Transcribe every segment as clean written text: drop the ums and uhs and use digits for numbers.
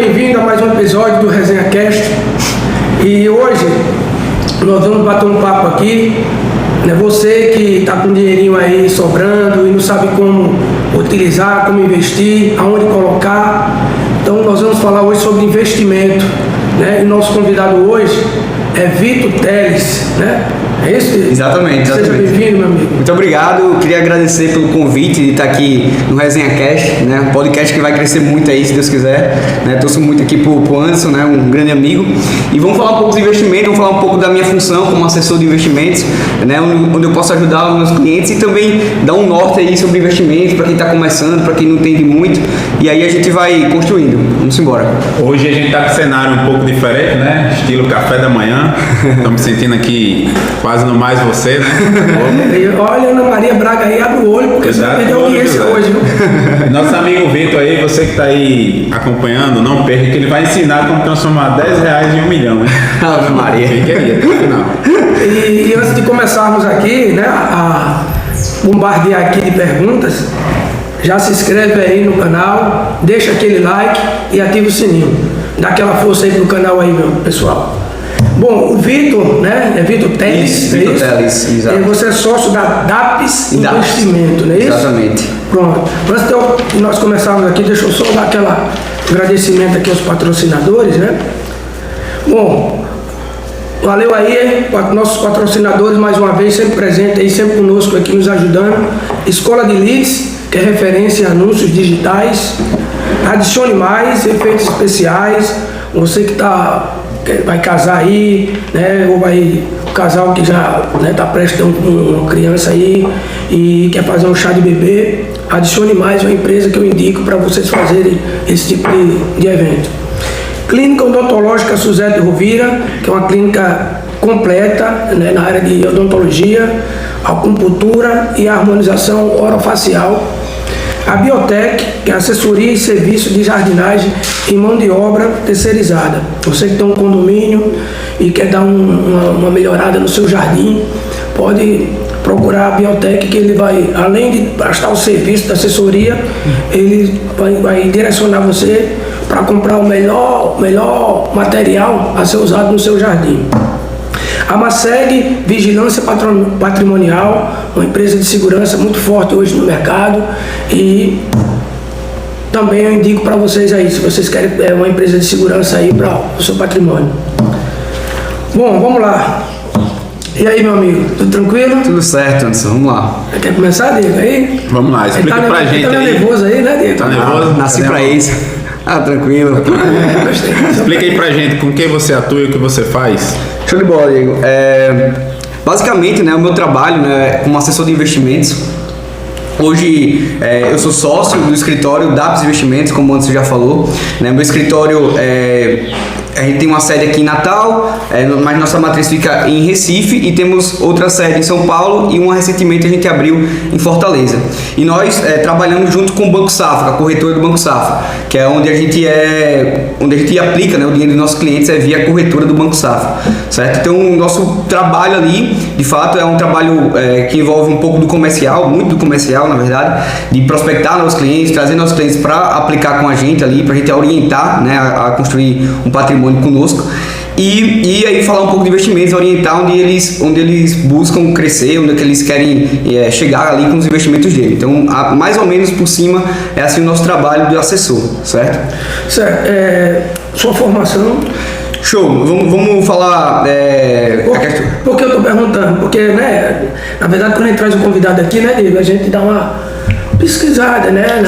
bem-vindo a mais um episódio do Resenha Cast. E hoje nós vamos bater um papo aqui, né? Você que está com dinheirinho aí sobrando e não sabe como utilizar, como investir, aonde colocar. Então nós vamos falar hoje sobre investimento, né? E nosso convidado hoje é Vitor Teles, né? É isso? Exatamente. Seja bem-vindo, meu amigo. Muito obrigado. Queria agradecer pelo convite de estar aqui no Resenha Cast, né? Um podcast que vai crescer muito aí, se Deus quiser, né? Torço muito aqui pro Anderson, né? Um grande amigo. E vamos falar um pouco de investimento, vamos falar um pouco da minha função como assessor de investimentos, né? Onde eu posso ajudar os meus clientes e também dar um norte aí sobre investimentos para quem está começando, para quem não entende muito. E aí a gente vai construindo. Vamos embora. Hoje a gente está com um cenário um pouco diferente, né? Estilo café da manhã. Estamos sentindo aqui quase no mais você, né? Olha, Ana Maria Braga aí, abre o olho, porque você vai perder audiência hoje, viu? Nosso amigo Vitor aí, você que está aí acompanhando, não perca, que ele vai ensinar como transformar R$10 em 1 milhão, hein? Ave Maria. Fique aí até o final. E antes de começarmos aqui, né, a bombardear aqui de perguntas, já se inscreve aí no canal, deixa aquele like e ativa o sininho. Dá aquela força aí pro canal aí, meu pessoal. Bom, o Vitor, né? É Vitor Teles. Vitor Teles, exato. E você é sócio da DAPS Investimento, não é isso? Exatamente. Pronto. Antes de nós começarmos aqui, deixa eu só dar aquele agradecimento aqui aos patrocinadores, né? Bom, valeu aí, nossos patrocinadores, mais uma vez, sempre presente aí, sempre conosco aqui, nos ajudando. Escola de Leads, que é referência em anúncios digitais. Adicione mais, efeitos especiais. Você que vai casar aí, né? Ou vai um casal que já está prestes a ter uma criança aí e quer fazer um chá de bebê. Adicione mais uma empresa que eu indico para vocês fazerem esse tipo de evento. Clínica Odontológica Suzete Rovira, que é uma clínica completa, né, na área de odontologia, acupuntura e harmonização orofacial. A Biotech, que é assessoria e serviço de jardinagem e mão de obra terceirizada. Você que tem um condomínio e quer dar uma melhorada no seu jardim, pode procurar a Biotech, que ele vai, além de prestar o serviço da assessoria, ele vai direcionar você para comprar o melhor material a ser usado no seu jardim. A Maceg Vigilância Patrimonial, uma empresa de segurança muito forte hoje no mercado, e também eu indico para vocês aí, se vocês querem uma empresa de segurança aí para o seu patrimônio. Bom, vamos lá. E aí, meu amigo, tudo tranquilo? Tudo certo, Anderson, vamos lá. Quer começar, Diego, aí? Vamos lá, explica pra gente aí. Tá nervoso aí, né, Diego? Tá nervoso? Nasci pra isso. Tranquilo. Gostei. Explica aí pra gente com quem você atua e o que você faz. Show de bola, Diego. Basicamente, né, o meu trabalho, né, como assessor de investimentos. Hoje eu sou sócio do escritório DAPS Investimentos, como o Anderson já falou, né? Meu escritório, a gente tem uma sede aqui em Natal, mas nossa matriz fica em Recife, e temos outra sede em São Paulo e uma recentemente a gente abriu em Fortaleza. E nós trabalhamos junto com o Banco Safra, a corretora do Banco Safra, que é onde a gente aplica, né, o dinheiro dos nossos clientes via a corretora do Banco Safra, certo? Então o nosso trabalho ali, de fato, é um trabalho que envolve um pouco do comercial, muito do comercial, na verdade, de prospectar nossos clientes, trazer nossos clientes para aplicar com a gente ali, para a gente orientar, né, a construir um patrimônio conosco, e aí falar um pouco de investimentos, orientar onde eles buscam crescer, onde é que eles querem chegar ali com os investimentos dele. Então, mais ou menos por cima, é assim o nosso trabalho de assessor, certo? Certo. Sua formação? Show, vamos falar. Por que eu estou perguntando? Porque, né, na verdade, quando a gente traz um convidado aqui, né, Diego, a gente dá uma pesquisada, né,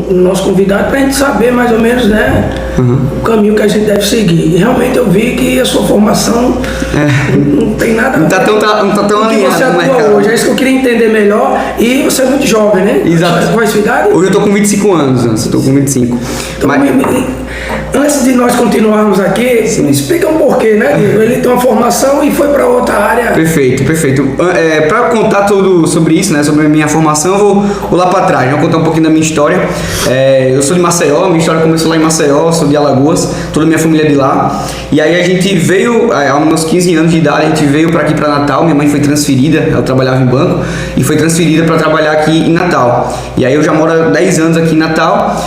no nosso convidado, para a gente saber mais ou menos, né, o caminho que a gente deve seguir. E realmente eu vi que a sua formação não tem nada a ver. Não tá tão alinhado. Você atua hoje, é isso que eu queria entender melhor. E você é muito jovem, né? Exato. Qual é a sua idade? Hoje eu tô com 25 anos, eu tô com 25. Então, antes de nós continuarmos aqui, me explica um porquê, né? Ele tem uma formação e foi para outra área. Perfeito. Para contar tudo sobre isso, né, sobre a minha formação, eu vou lá para trás, vou contar um pouquinho da minha história. Eu sou de Maceió, minha história começou lá em Maceió, sou de Alagoas, toda a minha família é de lá. E aí a gente veio, aos meus 15 anos de idade, a gente veio para aqui para Natal. Minha mãe foi transferida, ela trabalhava em banco, e foi transferida para trabalhar aqui em Natal. E aí eu já moro há 10 anos aqui em Natal.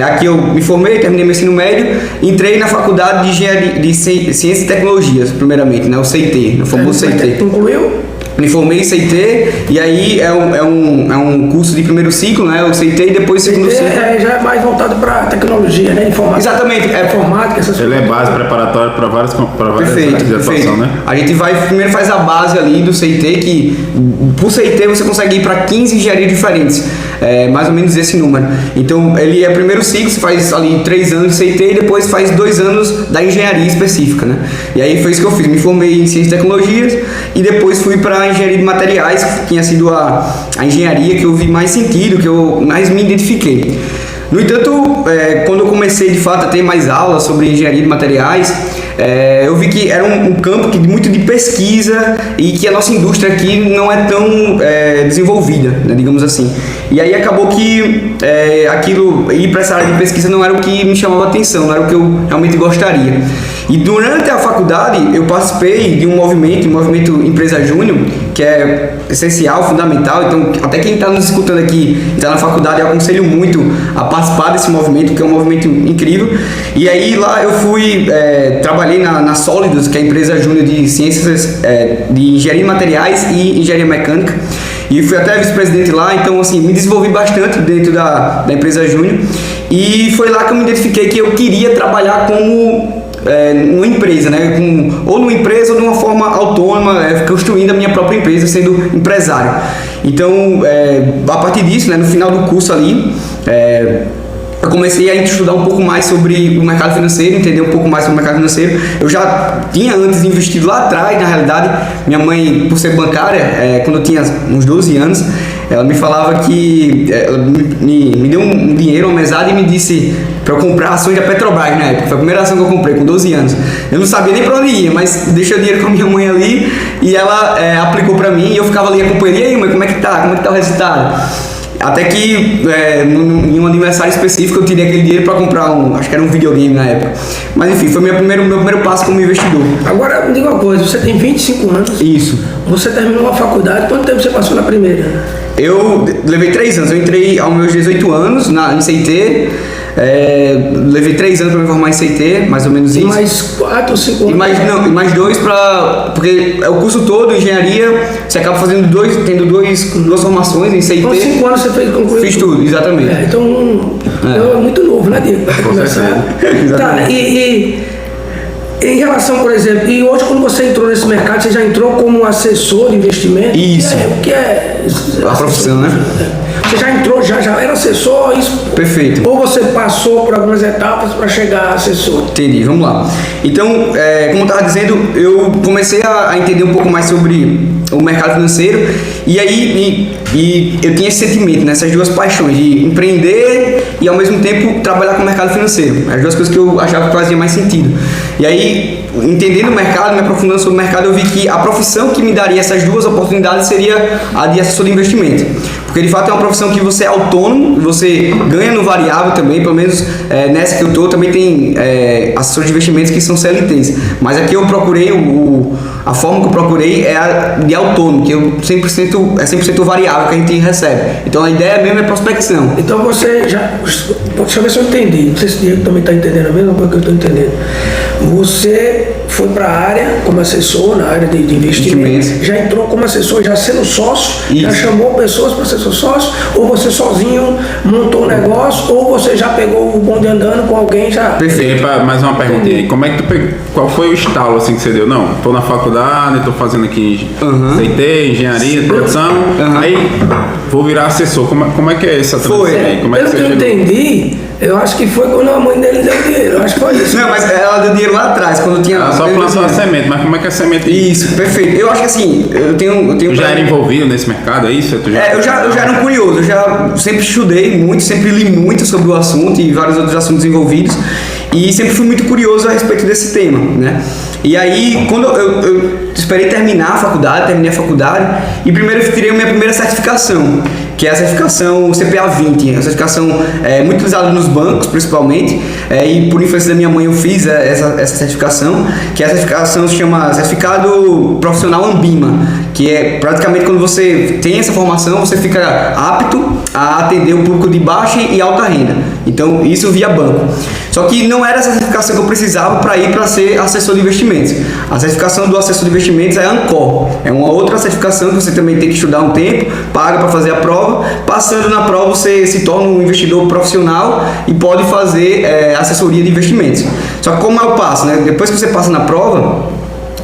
Aqui eu me formei, terminei meu ensino médio, entrei na faculdade de Engenharia de Ciências e Tecnologias, primeiramente, né? O CIT, o famoso CIT. Concluiu? Me formei em CIT, e aí é um curso de primeiro ciclo, né? O CIT e depois segundo ciclo. Já é mais voltado para tecnologia, né? Informática. Exatamente. Informática, essas Ele coisas. é base preparatória para várias Perfeito, áreas de atuação, perfeito. né? A gente primeiro faz a base ali do CIT, que por CIT você consegue ir para 15 engenharias diferentes. Mais ou menos esse número. Então ele é primeiro ciclo, você faz ali 3 anos de CIT e depois faz 2 anos da engenharia específica, né? E aí foi isso que eu fiz. Me formei em Ciências e Tecnologias e depois fui para a Engenharia de Materiais, que tinha sido a engenharia que eu vi mais sentido, que eu mais me identifiquei. No entanto, quando eu comecei de fato a ter mais aulas sobre engenharia de materiais, eu vi que era um campo muito de pesquisa e que a nossa indústria aqui não é tão desenvolvida, né, digamos assim. E aí acabou que ir para essa área de pesquisa não era o que me chamava atenção, não era o que eu realmente gostaria. E durante a faculdade eu participei de um movimento Empresa Júnior, que é essencial, fundamental. Então até quem está nos escutando aqui, está na faculdade, eu aconselho muito a participar desse movimento, que é um movimento incrível. E aí lá eu fui, trabalhei na Sólidos, que é a empresa júnior de ciências, de engenharia de materiais e engenharia mecânica. E fui até vice-presidente lá, então assim, me desenvolvi bastante dentro da empresa júnior. E foi lá que eu me identifiquei que eu queria trabalhar como numa empresa, né? Ou numa empresa ou de uma forma autônoma, construindo a minha própria empresa, sendo empresário. Então, a partir disso, né, no final do curso ali, eu comecei a estudar um pouco mais sobre o mercado financeiro, entender um pouco mais sobre o mercado financeiro. Eu já tinha antes investido lá atrás, na realidade. Minha mãe, por ser bancária, quando eu tinha uns 12 anos, ela me falava que ela me deu um dinheiro, uma mesada, e me disse para eu comprar ações da Petrobras na época. Foi a primeira ação que eu comprei com 12 anos. Eu não sabia nem para onde ia, mas deixei o dinheiro com a minha mãe ali e ela aplicou para mim, e eu ficava ali acompanhando. E aí, mãe, como é que tá o resultado? Até que em um aniversário específico eu tirei aquele dinheiro para comprar acho que era um videogame na época. Mas enfim, foi meu primeiro passo como investidor. Agora, me diga uma coisa, você tem 25 anos. Isso. Você terminou a faculdade, quanto tempo você passou na primeira? Eu levei 3 anos, eu entrei aos meus 18 anos em CIT, levei 3 anos para me formar em CIT, mais ou menos isso. E mais 4 ou 5 anos? E mais 2 porque é o curso todo, engenharia, você acaba tendo duas formações em CIT. Então 5 anos você fez concluir? Fiz tudo, exatamente. Então, é muito novo, né, Diego? Para começar. Tá, em relação, por exemplo, e hoje quando você entrou nesse mercado, você já entrou como assessor de investimento? Isso. O que é A profissão, né? Você já entrou, já era assessor? Isso? Perfeito. Ou você passou por algumas etapas para chegar a assessor? Entendi, vamos lá. Então, como eu estava dizendo, eu comecei a entender um pouco mais sobre o mercado financeiro, e aí eu tinha esse sentimento, né, essas duas paixões, de empreender e ao mesmo tempo trabalhar com o mercado financeiro. As duas coisas que eu achava que fazia mais sentido. E aí, entendendo o mercado, me aprofundando sobre o mercado, eu vi que a profissão que me daria essas duas oportunidades seria a de assessor de investimento. Porque de fato é uma profissão que você é autônomo, você ganha no variável também, pelo menos nessa que eu estou, também tem assessores de investimentos que são CLTs. Mas aqui eu procurei, a forma que eu procurei é a de autônomo, que é 100% variável que a gente recebe. Então a ideia mesmo é prospecção. Então você já... Deixa eu ver se eu entendi. Não sei se o Diego também está entendendo a mesma coisa que eu estou entendendo. Você foi para a área como assessor, na área de investimento, já entrou como assessor, já sendo sócio, Isso. Já chamou pessoas para ser seu sócio, ou você sozinho montou um negócio, ou você já pegou o bonde andando com alguém já... Perfeito. Mais uma perguntinha aí. Como é que qual foi o estalo assim que você deu? Não, tô na faculdade, tô fazendo aqui CIT, engenharia, produção, aí vou virar assessor. Como é que é essa transição aí? Como é que Pelo você que eu chegou? entendi, eu acho que foi quando a mãe dele deu dinheiro. Eu acho que foi isso. Não, mas ela deu dinheiro lá atrás, quando eu tinha... Ela só plantou a semente, mas como é que é a semente? Isso, perfeito. Eu acho que assim, eu tenho Tu já era envolvido nesse mercado, é isso? Tu eu já era um curioso, eu já sempre estudei muito, sempre li muito sobre o assunto e vários outros assuntos envolvidos, e sempre fui muito curioso a respeito desse tema, né? E aí, quando eu esperei terminei a faculdade, e primeiro eu tirei a minha primeira certificação. que é a certificação CPA 20, a certificação muito utilizada nos bancos, principalmente, e por influência da minha mãe eu fiz essa certificação, que a certificação se chama Certificado Profissional Ambima, que é praticamente quando você tem essa formação, você fica apto a atender o público de baixa e alta renda. Então, isso via banco. Só que não era essa certificação que eu precisava para ir para ser assessor de investimentos. A certificação do assessor de investimentos é a ANCOR. É uma outra certificação que você também tem que estudar um tempo, paga para fazer a prova. Passando na prova, você se torna um investidor profissional e pode fazer assessoria de investimentos. Só que como é o passo, né? Depois que você passa na prova,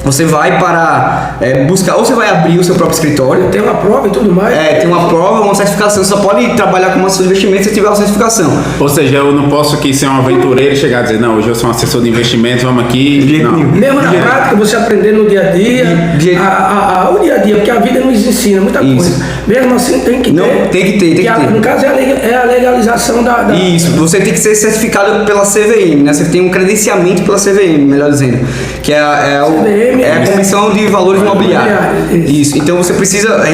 você vai para buscar, ou você vai abrir o seu próprio escritório. Tem uma prova e tudo mais? Tem uma prova, uma certificação. Você só pode trabalhar como assessor de investimento se tiver uma certificação. Ou seja, eu não posso aqui ser um aventureiro e chegar a dizer, não, hoje eu sou um assessor de investimentos, vamos aqui. Não. Mesmo na prática, você aprender no dia a dia, o dia a dia, porque a vida nos ensina muita coisa. Mesmo assim, tem que ter. Tem que ter. No caso, é a legalização da... Isso, você tem que ser certificado pela CVM, né? Você tem um credenciamento pela CVM, melhor dizendo. Que é a Comissão de Valores Imobiliários. Isso. Então você precisa,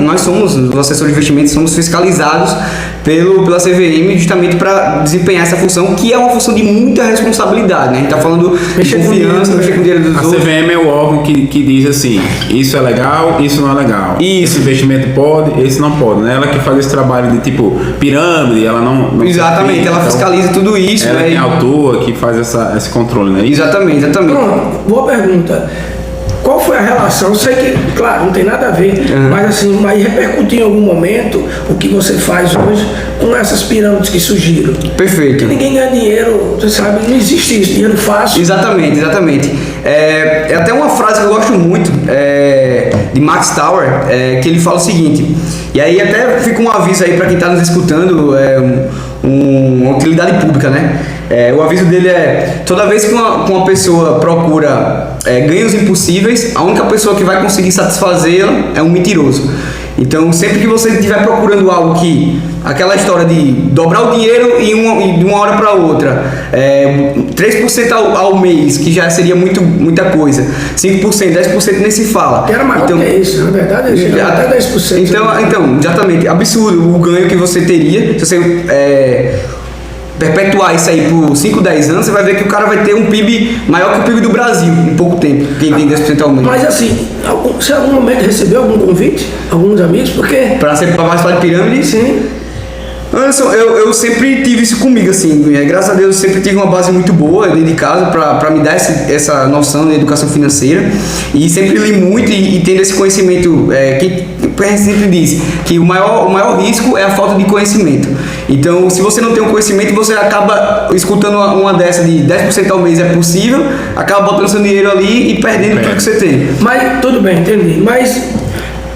nós somos, os assessores de investimentos, somos fiscalizados pela CVM justamente para desempenhar essa função, que é uma função de muita responsabilidade, né? A gente tá falando de confiança, mexer com o dinheiro dos outros. A CVM é o órgão que diz assim, isso é legal, isso não é legal. Isso. Esse investimento pode, esse não pode, né? Ela que faz esse trabalho de tipo pirâmide, ela não Exatamente, ela fiscaliza tudo isso. Ela né? que autua, que faz esse controle, né? Exatamente. Pronto, boa pergunta. Qual foi a relação? Eu sei que, claro, não tem nada a ver, mas assim, repercutiu em algum momento o que você faz hoje com essas pirâmides que surgiram? Perfeito. Porque ninguém ganha dinheiro, você sabe, não existe isso, dinheiro fácil. Exatamente. É até uma frase que eu gosto muito, de Max Tower, que ele fala o seguinte, e aí até fica um aviso aí para quem está nos escutando, uma utilidade pública, né? O aviso dele é: toda vez que uma pessoa procura ganhos impossíveis, a única pessoa que vai conseguir satisfazê-la é um mentiroso. Então, sempre que você estiver procurando algo que, aquela história de dobrar o dinheiro de uma hora para outra, 3% ao mês, que já seria muita coisa, 5%, 10% nem se fala. Que era maior que isso, na verdade, chega até 10%. Então, exatamente, absurdo o ganho que você teria se você perpetuar isso aí por 5, 10 anos, você vai ver que o cara vai ter um PIB maior que o PIB do Brasil em pouco tempo, quem tem 10% ao mês. Mas assim, você em algum momento recebeu algum convite? Alguns amigos? Porque... Para participar de pirâmide? Sim. Anderson, eu sempre tive isso comigo, assim, graças a Deus eu sempre tive uma base muito boa dentro de casa para me dar essa noção de educação financeira, e sempre li muito e tendo esse conhecimento, que a gente sempre diz que o maior risco é a falta de conhecimento. Então, se você não tem um conhecimento, você acaba escutando uma dessa de 10% ao mês é possível, acaba botando seu dinheiro ali e perdendo tudo que você tem. Mas, tudo bem, entendi, mas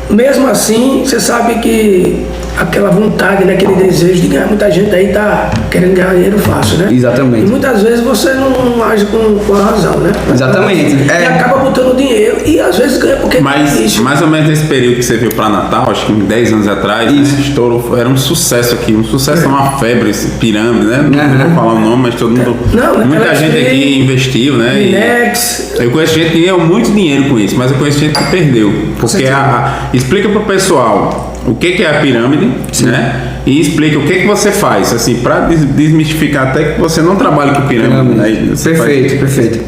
mesmo assim, você sabe que aquela vontade, né, aquele desejo de ganhar, muita gente aí tá querendo ganhar dinheiro fácil, né? Exatamente. E muitas vezes você não age com a razão, né? Exatamente. E acaba botando dinheiro e às vezes ganha porque Mas é difícil. mais ou menos nesse período que você viu para Natal, acho que 10 anos atrás, né, estourou, era um sucesso aqui, uma febre, esse pirâmide, né? Não vou falar o nome, mas todo mundo, muita gente aqui investiu, né? Eu conheço gente que ganhou muito dinheiro com isso, mas eu conheço gente que perdeu. Porque explica pro pessoal o que é a pirâmide, né? E explica o que você faz, assim, para desmistificar até que você não trabalha com pirâmide. Né? Perfeito.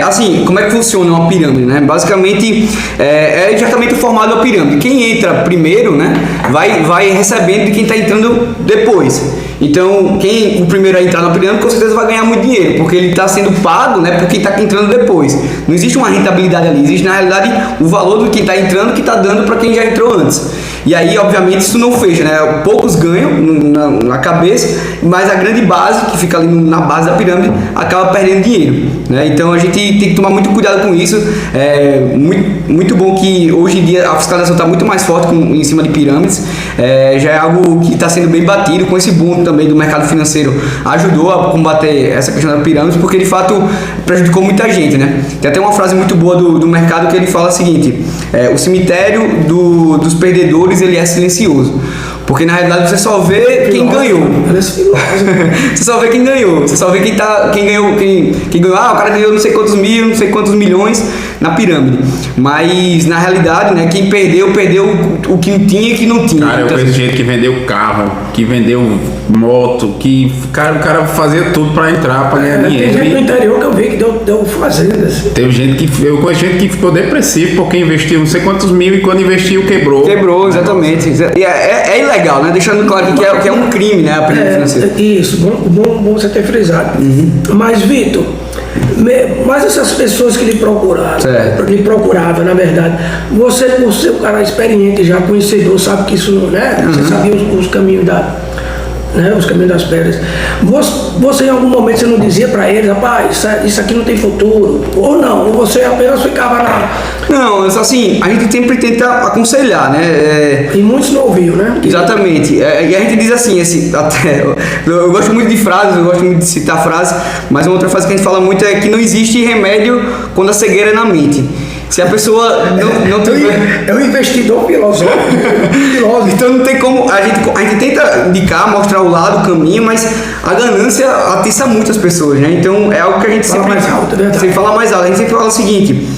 Assim, como é que funciona uma pirâmide, né? Basicamente, é exatamente o formato da pirâmide. Quem entra primeiro, né, vai recebendo de quem está entrando depois. Então, o primeiro a entrar na pirâmide, com certeza vai ganhar muito dinheiro, porque ele está sendo pago, né, por quem está entrando depois. Não existe uma rentabilidade ali, existe na realidade o valor do que está entrando, que está dando para quem já entrou antes. E aí, obviamente, isso não fecha, né? Poucos ganham na cabeça, mas a grande base, que fica ali na base da pirâmide, acaba perdendo dinheiro, né? Então, a gente tem que tomar muito cuidado com isso. É muito bom que hoje em dia a fiscalização está muito mais forte em cima de pirâmides. Já é algo que está sendo bem batido com esse boom também do mercado financeiro. Ajudou a combater essa questão da pirâmide, porque de fato prejudicou muita gente, né? Tem até uma frase muito boa do mercado que ele fala o seguinte: o cemitério dos perdedores, ele é silencioso, porque na realidade você só vê quem ganhou. Você só vê quem ganhou. Você só vê quem ganhou. O cara ganhou não sei quantos mil, não sei quantos milhões. na pirâmide. Mas na realidade, né, quem perdeu o que tinha e o que não tinha. Cara, eu Então, conheço gente que vendeu carro, que vendeu moto, que o cara fazia tudo pra entrar, pra ganhar Tem gente no dinheiro. interior que eu vi que deu fazendas. Eu conheço gente que ficou depressivo porque investiu não sei quantos mil e quando investiu quebrou. Quebrou, exatamente. E é ilegal, né? Deixando claro aqui que é um crime, né? A pirâmide financeira. Isso, bom você ter frisado. Mas, Vitor, mas essas pessoas que lhe procuraram, Certo. lhe procuravam, na verdade, você, por ser um cara experiente, já conhecedor, sabe que isso não, né? Você sabia os caminhos os caminhos das pedras. Você em algum momento você não dizia para eles, rapaz, isso aqui não tem futuro, ou não, ou você apenas ficava na... Não, assim, a gente sempre tenta aconselhar, né? E muitos não ouviam, né? Exatamente. E a gente diz assim, até, eu gosto muito de frases, eu gosto muito de citar frases, mas uma outra frase que a gente fala muito é que não existe remédio quando a cegueira é na mente. Se a pessoa não tiver... É um investidor filósofo. Então não tem como... A gente tenta indicar, mostrar o lado, o caminho, mas a ganância atiça muitas pessoas, né? Então é algo que a gente Fala sempre... mais alto, é verdade. Sempre fala mais alto. A gente sempre fala o seguinte...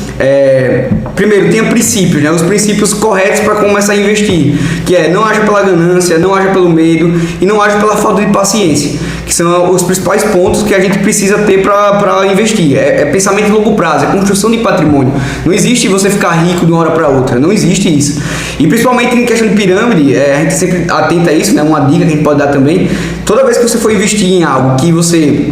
primeiro, tenha princípios, né? Os princípios corretos para começar a investir, que é não haja pela ganância, não haja pelo medo e não haja pela falta de paciência, que são os principais pontos que a gente precisa ter para investir. É pensamento de longo prazo, é construção de patrimônio. Não existe você ficar rico de uma hora para outra, não existe isso. E principalmente em questão de pirâmide, a gente sempre atenta a isso, né? Uma dica que a gente pode dar também: toda vez que você for investir em algo que você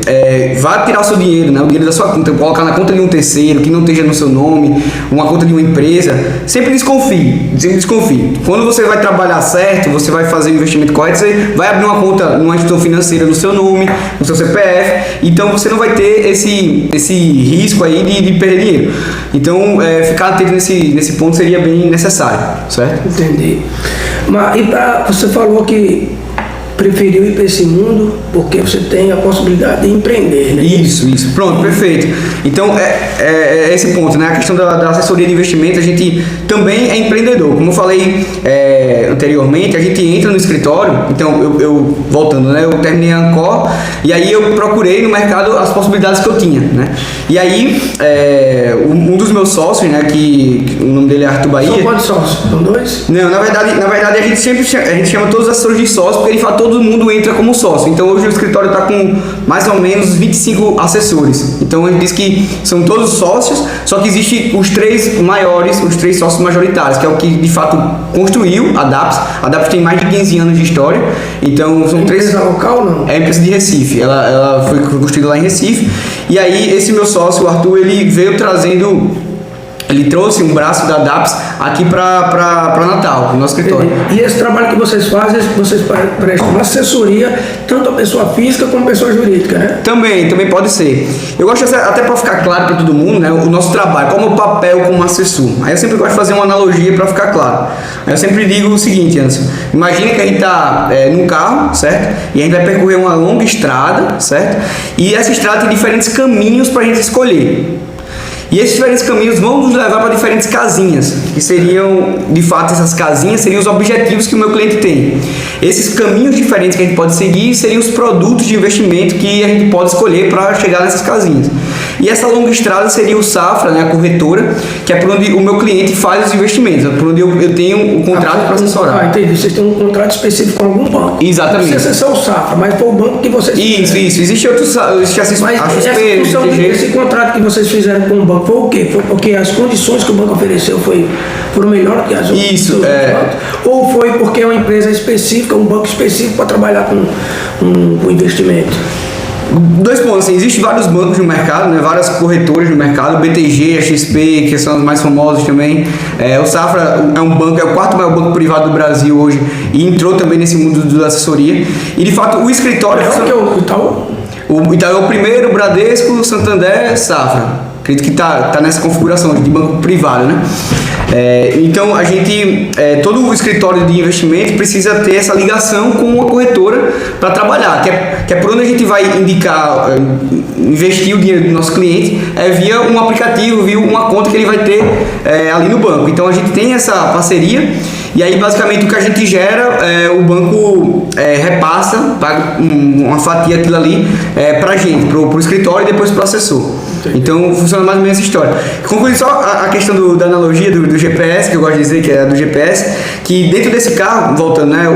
vá tirar o seu dinheiro, né? O dinheiro da sua conta, colocar na conta de um terceiro, que não esteja no seu nome, uma conta de uma empresa, sempre desconfie. Quando você vai trabalhar certo, você vai fazer o investimento correto, você vai abrir uma conta numa instituição financeira no seu nome, no seu CPF, então você não vai ter esse risco aí de perder dinheiro. Então, ficar atento nesse ponto seria bem necessário, certo? Entendi. Mas você falou que preferiu ir para esse mundo porque você tem a possibilidade de empreender, né? Isso. Pronto, perfeito. Então, é esse ponto, né? A questão da assessoria de investimento, a gente também é empreendedor. Como eu falei anteriormente, a gente entra no escritório, então, eu voltando, né? Eu terminei a Ancor e aí eu procurei no mercado as possibilidades que eu tinha, né? E aí, um dos meus sócios, né? Que o nome dele é Arthur Bahia. São quantos sócios? São dois? Não, na verdade a gente chama todos os assessores de sócio, porque ele fala todo mundo entra como sócio. Então hoje o escritório está com mais ou menos 25 assessores. Então a gente diz que são todos sócios, só que existem os três sócios majoritários, que é o que de fato construiu a DAPS. A DAPS tem mais de 15 anos de história. Então são três... Empresa local, não? É a empresa de Recife, ela foi construída lá em Recife. E aí esse meu sócio, o Arthur, ele veio trazendo... Ele trouxe um braço da DAPS aqui para Natal, no nosso escritório. E esse trabalho que vocês fazem, vocês prestam uma assessoria, tanto a pessoa física como a pessoa jurídica, né? Também pode ser. Eu gosto, até para ficar claro para todo mundo, né, o nosso trabalho, qual é o meu papel como assessor. Aí eu sempre gosto de fazer uma analogia para ficar claro. Aí eu sempre digo o seguinte, Anderson: imagina que a gente está num carro, certo? E a gente vai percorrer uma longa estrada, certo? E essa estrada tem diferentes caminhos para a gente escolher. E esses diferentes caminhos vão nos levar para diferentes casinhas, que seriam, de fato, essas casinhas seriam os objetivos que o meu cliente tem. Esses caminhos diferentes que a gente pode seguir seriam os produtos de investimento que a gente pode escolher para chegar nessas casinhas. E essa longa estrada seria o Safra, né, a corretora, que é por onde o meu cliente faz os investimentos, é por onde eu tenho o contrato para assessorar. Entendi. Vocês têm um contrato específico com algum banco. Exatamente. Não precisa ser só o Safra, mas foi o banco que vocês Isso. Existe outros... Mas esse contrato que vocês fizeram com o banco foi o quê? Foi porque as condições que o banco ofereceu foram melhores que as outras? Isso, Ou foi porque é uma empresa específica, um banco específico para trabalhar com investimento? Dois pontos, assim, existem vários bancos no mercado, né, várias corretoras no mercado, BTG, XP, que são os mais famosos também. O Safra é um banco, é o quarto maior banco privado do Brasil hoje e entrou também nesse mundo da assessoria. E de fato o escritório... que é o Itaú? O Itaú é o primeiro, Bradesco, Santander, Safra. Acredito que tá nessa configuração de banco privado, né? Então a gente, todo o escritório de investimento precisa ter essa ligação com a corretora para trabalhar, que é por onde a gente vai indicar, investir o dinheiro do nosso cliente, via um aplicativo, via uma conta que ele vai ter ali no banco. Então a gente tem essa parceria e aí basicamente o que a gente gera, o banco repassa, paga uma fatia aquilo ali para a gente, para o escritório e depois para o assessor. Então funciona mais ou menos essa história. Concluindo só a questão da analogia do GPS, que eu gosto de dizer que é do GPS, que dentro desse carro, voltando, né,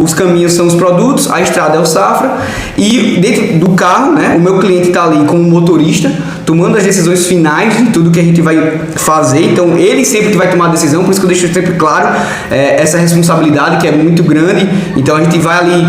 os caminhos são os produtos, a estrada é o Safra, e dentro do carro, né, o meu cliente está ali como motorista, tomando as decisões finais de tudo que a gente vai fazer. Então ele sempre que vai tomar a decisão, por isso que eu deixo sempre claro essa responsabilidade que é muito grande. Então a gente vai ali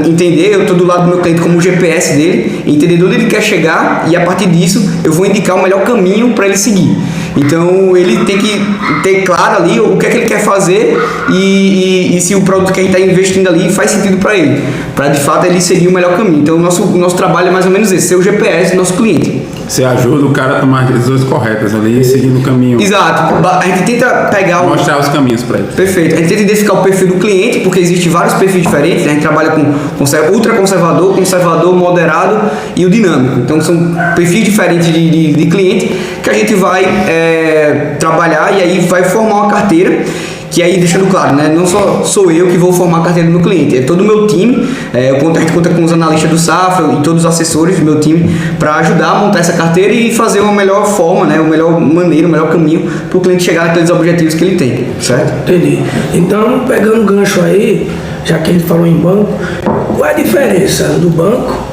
entender, eu estou do lado do meu cliente como o GPS dele, entender onde ele quer chegar, e a partir disso eu vou indicar o melhor caminho para ele seguir. Então ele tem que ter claro ali o que é que ele quer fazer e se o produto que a gente está investindo ali faz sentido para ele, para de fato ele seguir o melhor caminho. Então o nosso trabalho é mais ou menos esse, ser o GPS do nosso cliente. Você ajuda o cara a tomar as decisões corretas ali, seguindo o caminho. Exato. A gente tenta pegar mostrar os caminhos para ele. Perfeito. A gente tenta identificar o perfil do cliente, porque existem vários perfis diferentes, né? A gente trabalha com ultra conservador, conservador, moderado e o dinâmico. Então são perfis diferentes de cliente que a gente vai trabalhar e aí vai formar uma carteira. Que aí, deixando claro, né, não só sou eu que vou formar a carteira do meu cliente, é todo o meu time. A gente conta com os analistas do Safra e todos os assessores do meu time para ajudar a montar essa carteira e fazer uma melhor forma, né, uma melhor maneira, o melhor caminho para o cliente chegar naqueles objetivos que ele tem, certo? Entendi. Então, pegando o gancho aí, já que a gente falou em banco, qual é a diferença do banco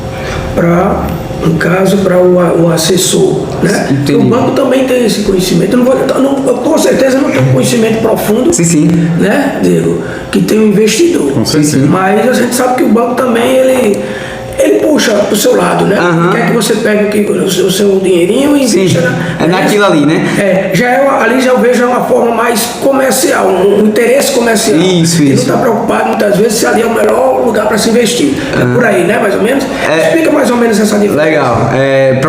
para, no caso, para o assessor, né? Porque o banco também tem esse conhecimento. Eu com certeza não tenho um conhecimento profundo, sim. Né, Diego? Que tem um investidor. Sim. Mas a gente sabe que o banco também, ele puxa pro seu lado, né? Quer que você pegue o seu dinheirinho e invista, né? É naquilo ali, né? Ali já eu vejo uma forma mais comercial, um interesse comercial. Isso. Ele não está preocupado muitas vezes se ali é o melhor lugar para se investir. É por aí, né? Mais ou menos? Explica mais ou menos essa diferença. Legal.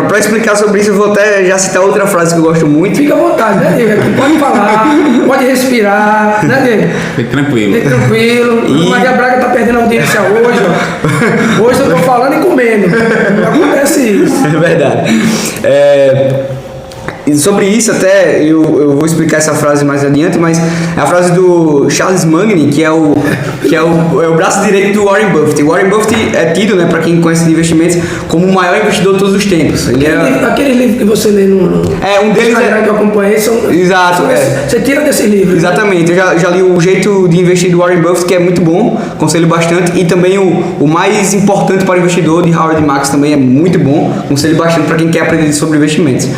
Para explicar sobre isso, eu vou até já citar outra frase que eu gosto muito. Fica à vontade, né, Diego? Pode falar, pode respirar, né, Diego? Fique tranquilo. A Maria Braga tá perdendo a audiência hoje, ó. Hoje eu tô falando e comendo. Acontece isso. É verdade. E sobre isso até eu vou explicar essa frase mais adiante, mas é a frase do Charles Manson, que é o braço direito do Warren Buffett. O Warren Buffett é tido, né, para quem conhece de investimentos, como o maior investidor de todos os tempos. Aquele livro que você lê no um deles que eu acompanhei Exato. Você tira desse livro. Exatamente. Eu já li o Jeito de Investir do Warren Buffett, que é muito bom, aconselho bastante, e também o Mais Importante para o Investidor de Howard Marks também é muito bom, aconselho bastante para quem quer aprender sobre investimentos.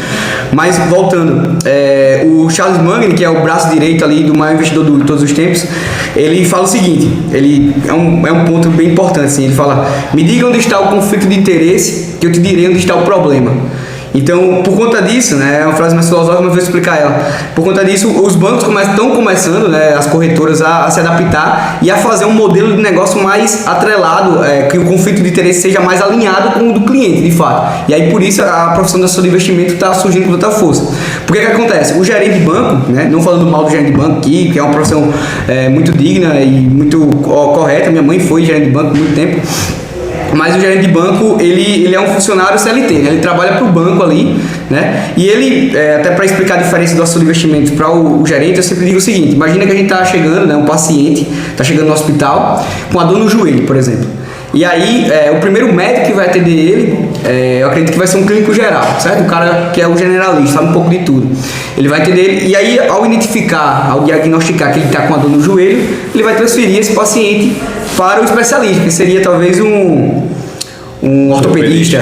Mas voltando, o Charles Manson, que é o braço direito ali do maior investidor de todos os tempos, ele fala o seguinte, ele é um ponto bem importante, assim, ele fala: me diga onde está o conflito de interesse, que eu te direi onde está o problema. Então, por conta disso, né, é uma frase mais filosófica, mas vou explicar ela. Por conta disso, os bancos estão começando, né, as corretoras a se adaptar e a fazer um modelo de negócio mais atrelado, que o conflito de interesse seja mais alinhado com o do cliente, de fato. E aí, por isso, a profissão de assessor de investimento está surgindo com tanta força. Porque que acontece? O gerente de banco, né, não falando mal do gerente de banco aqui, que é uma profissão muito digna e muito correta, minha mãe foi gerente de banco por muito tempo. Mas o gerente de banco, ele é um funcionário CLT, né? Ele trabalha para o banco ali, né? E ele, até para explicar a diferença do assessor de investimentos para o gerente, eu sempre digo o seguinte: imagina que a gente está chegando, né? Um paciente está chegando no hospital com a dor no joelho, por exemplo. E aí, o primeiro médico que vai atender ele, eu acredito que vai ser um clínico geral, certo? O cara que é o generalista, sabe um pouco de tudo. Ele vai atender ele, e aí, ao identificar, ao diagnosticar que ele está com a dor no joelho, ele vai transferir esse paciente para o especialista, que seria talvez um ortopedista,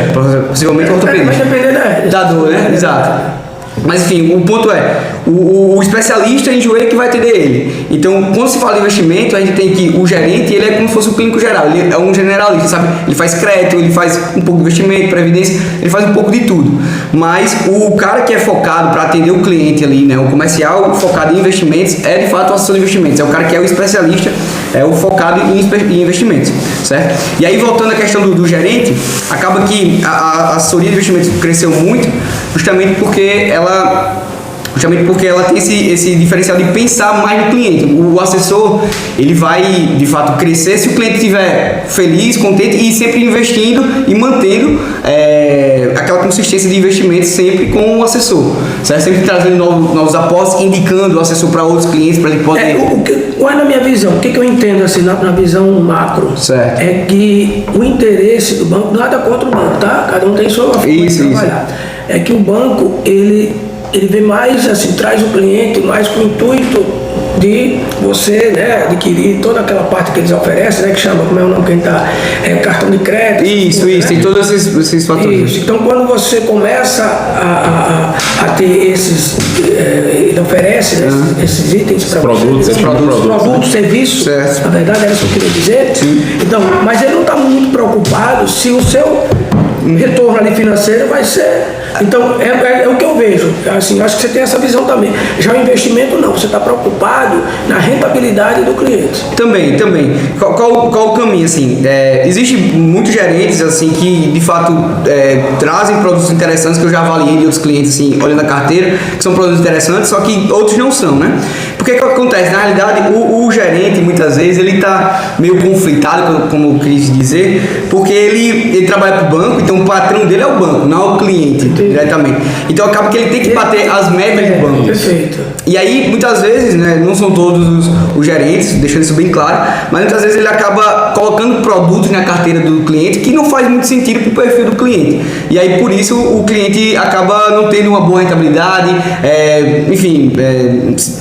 possivelmente um ortopedista. Vai depender da dor, né? Exato. Mas enfim, o ponto é, o especialista em joelho que vai atender ele. Então, quando se fala de investimento, a gente tem que o gerente, ele é como se fosse um clínico geral, ele é um generalista, sabe? Ele faz crédito, ele faz um pouco de investimento, previdência, ele faz um pouco de tudo. Mas o cara que é focado para atender o cliente ali, né? O comercial focado em investimentos é de fato o assessor de investimentos, é o cara que é o especialista, é o focado em investimentos, certo? E aí, voltando à questão do gerente, acaba que a assessoria de investimentos cresceu muito, justamente porque ela tem esse diferencial de pensar mais no cliente. O assessor, ele vai de fato crescer se o cliente estiver feliz, contente e sempre investindo e mantendo aquela consistência de investimento sempre com o assessor, certo? Sempre trazendo novos apostos, indicando o assessor para outros clientes para ele poder... qual é a minha visão? O que eu entendo assim, na visão macro? Certo. É que o interesse do banco, nada contra o banco, tá? Cada um tem sua forma de trabalhar. É que o banco, ele vê mais, assim, traz o cliente mais com o intuito de você, né, adquirir toda aquela parte que eles oferecem, né, que chama, como é o nome que está, cartão de crédito. Isso, né? tem todos esses fatores. Isso. Então, quando você começa a ter esses, ele oferece, né, esses itens para você, produtos, serviços, certo. na verdade, era isso que eu queria dizer. Sim. Então, mas ele não está muito preocupado se o seu retorno ali financeiro vai ser. Então, é o que eu vejo. Assim, acho que você tem essa visão também. Já o investimento não, você está preocupado na rentabilidade do cliente. Também. Qual o caminho, assim? Existem muitos gerentes, assim, que de fato trazem produtos interessantes, que eu já avaliei de outros clientes, assim, olhando a carteira, que são produtos interessantes, só que outros não são, né? Porque que acontece? Na realidade, o gerente, muitas vezes, ele está meio conflitado, como eu quis dizer, porque ele trabalha para o banco, então o patrão dele é o banco, não é o cliente, diretamente. Então acaba que ele tem que bater as metas do banco. Perfeito. E aí, muitas vezes, né, não são todos os gerentes, deixando isso bem claro, mas muitas vezes ele acaba colocando produtos na carteira do cliente que não faz muito sentido para o perfil do cliente. E aí, por isso, o cliente acaba não tendo uma boa rentabilidade,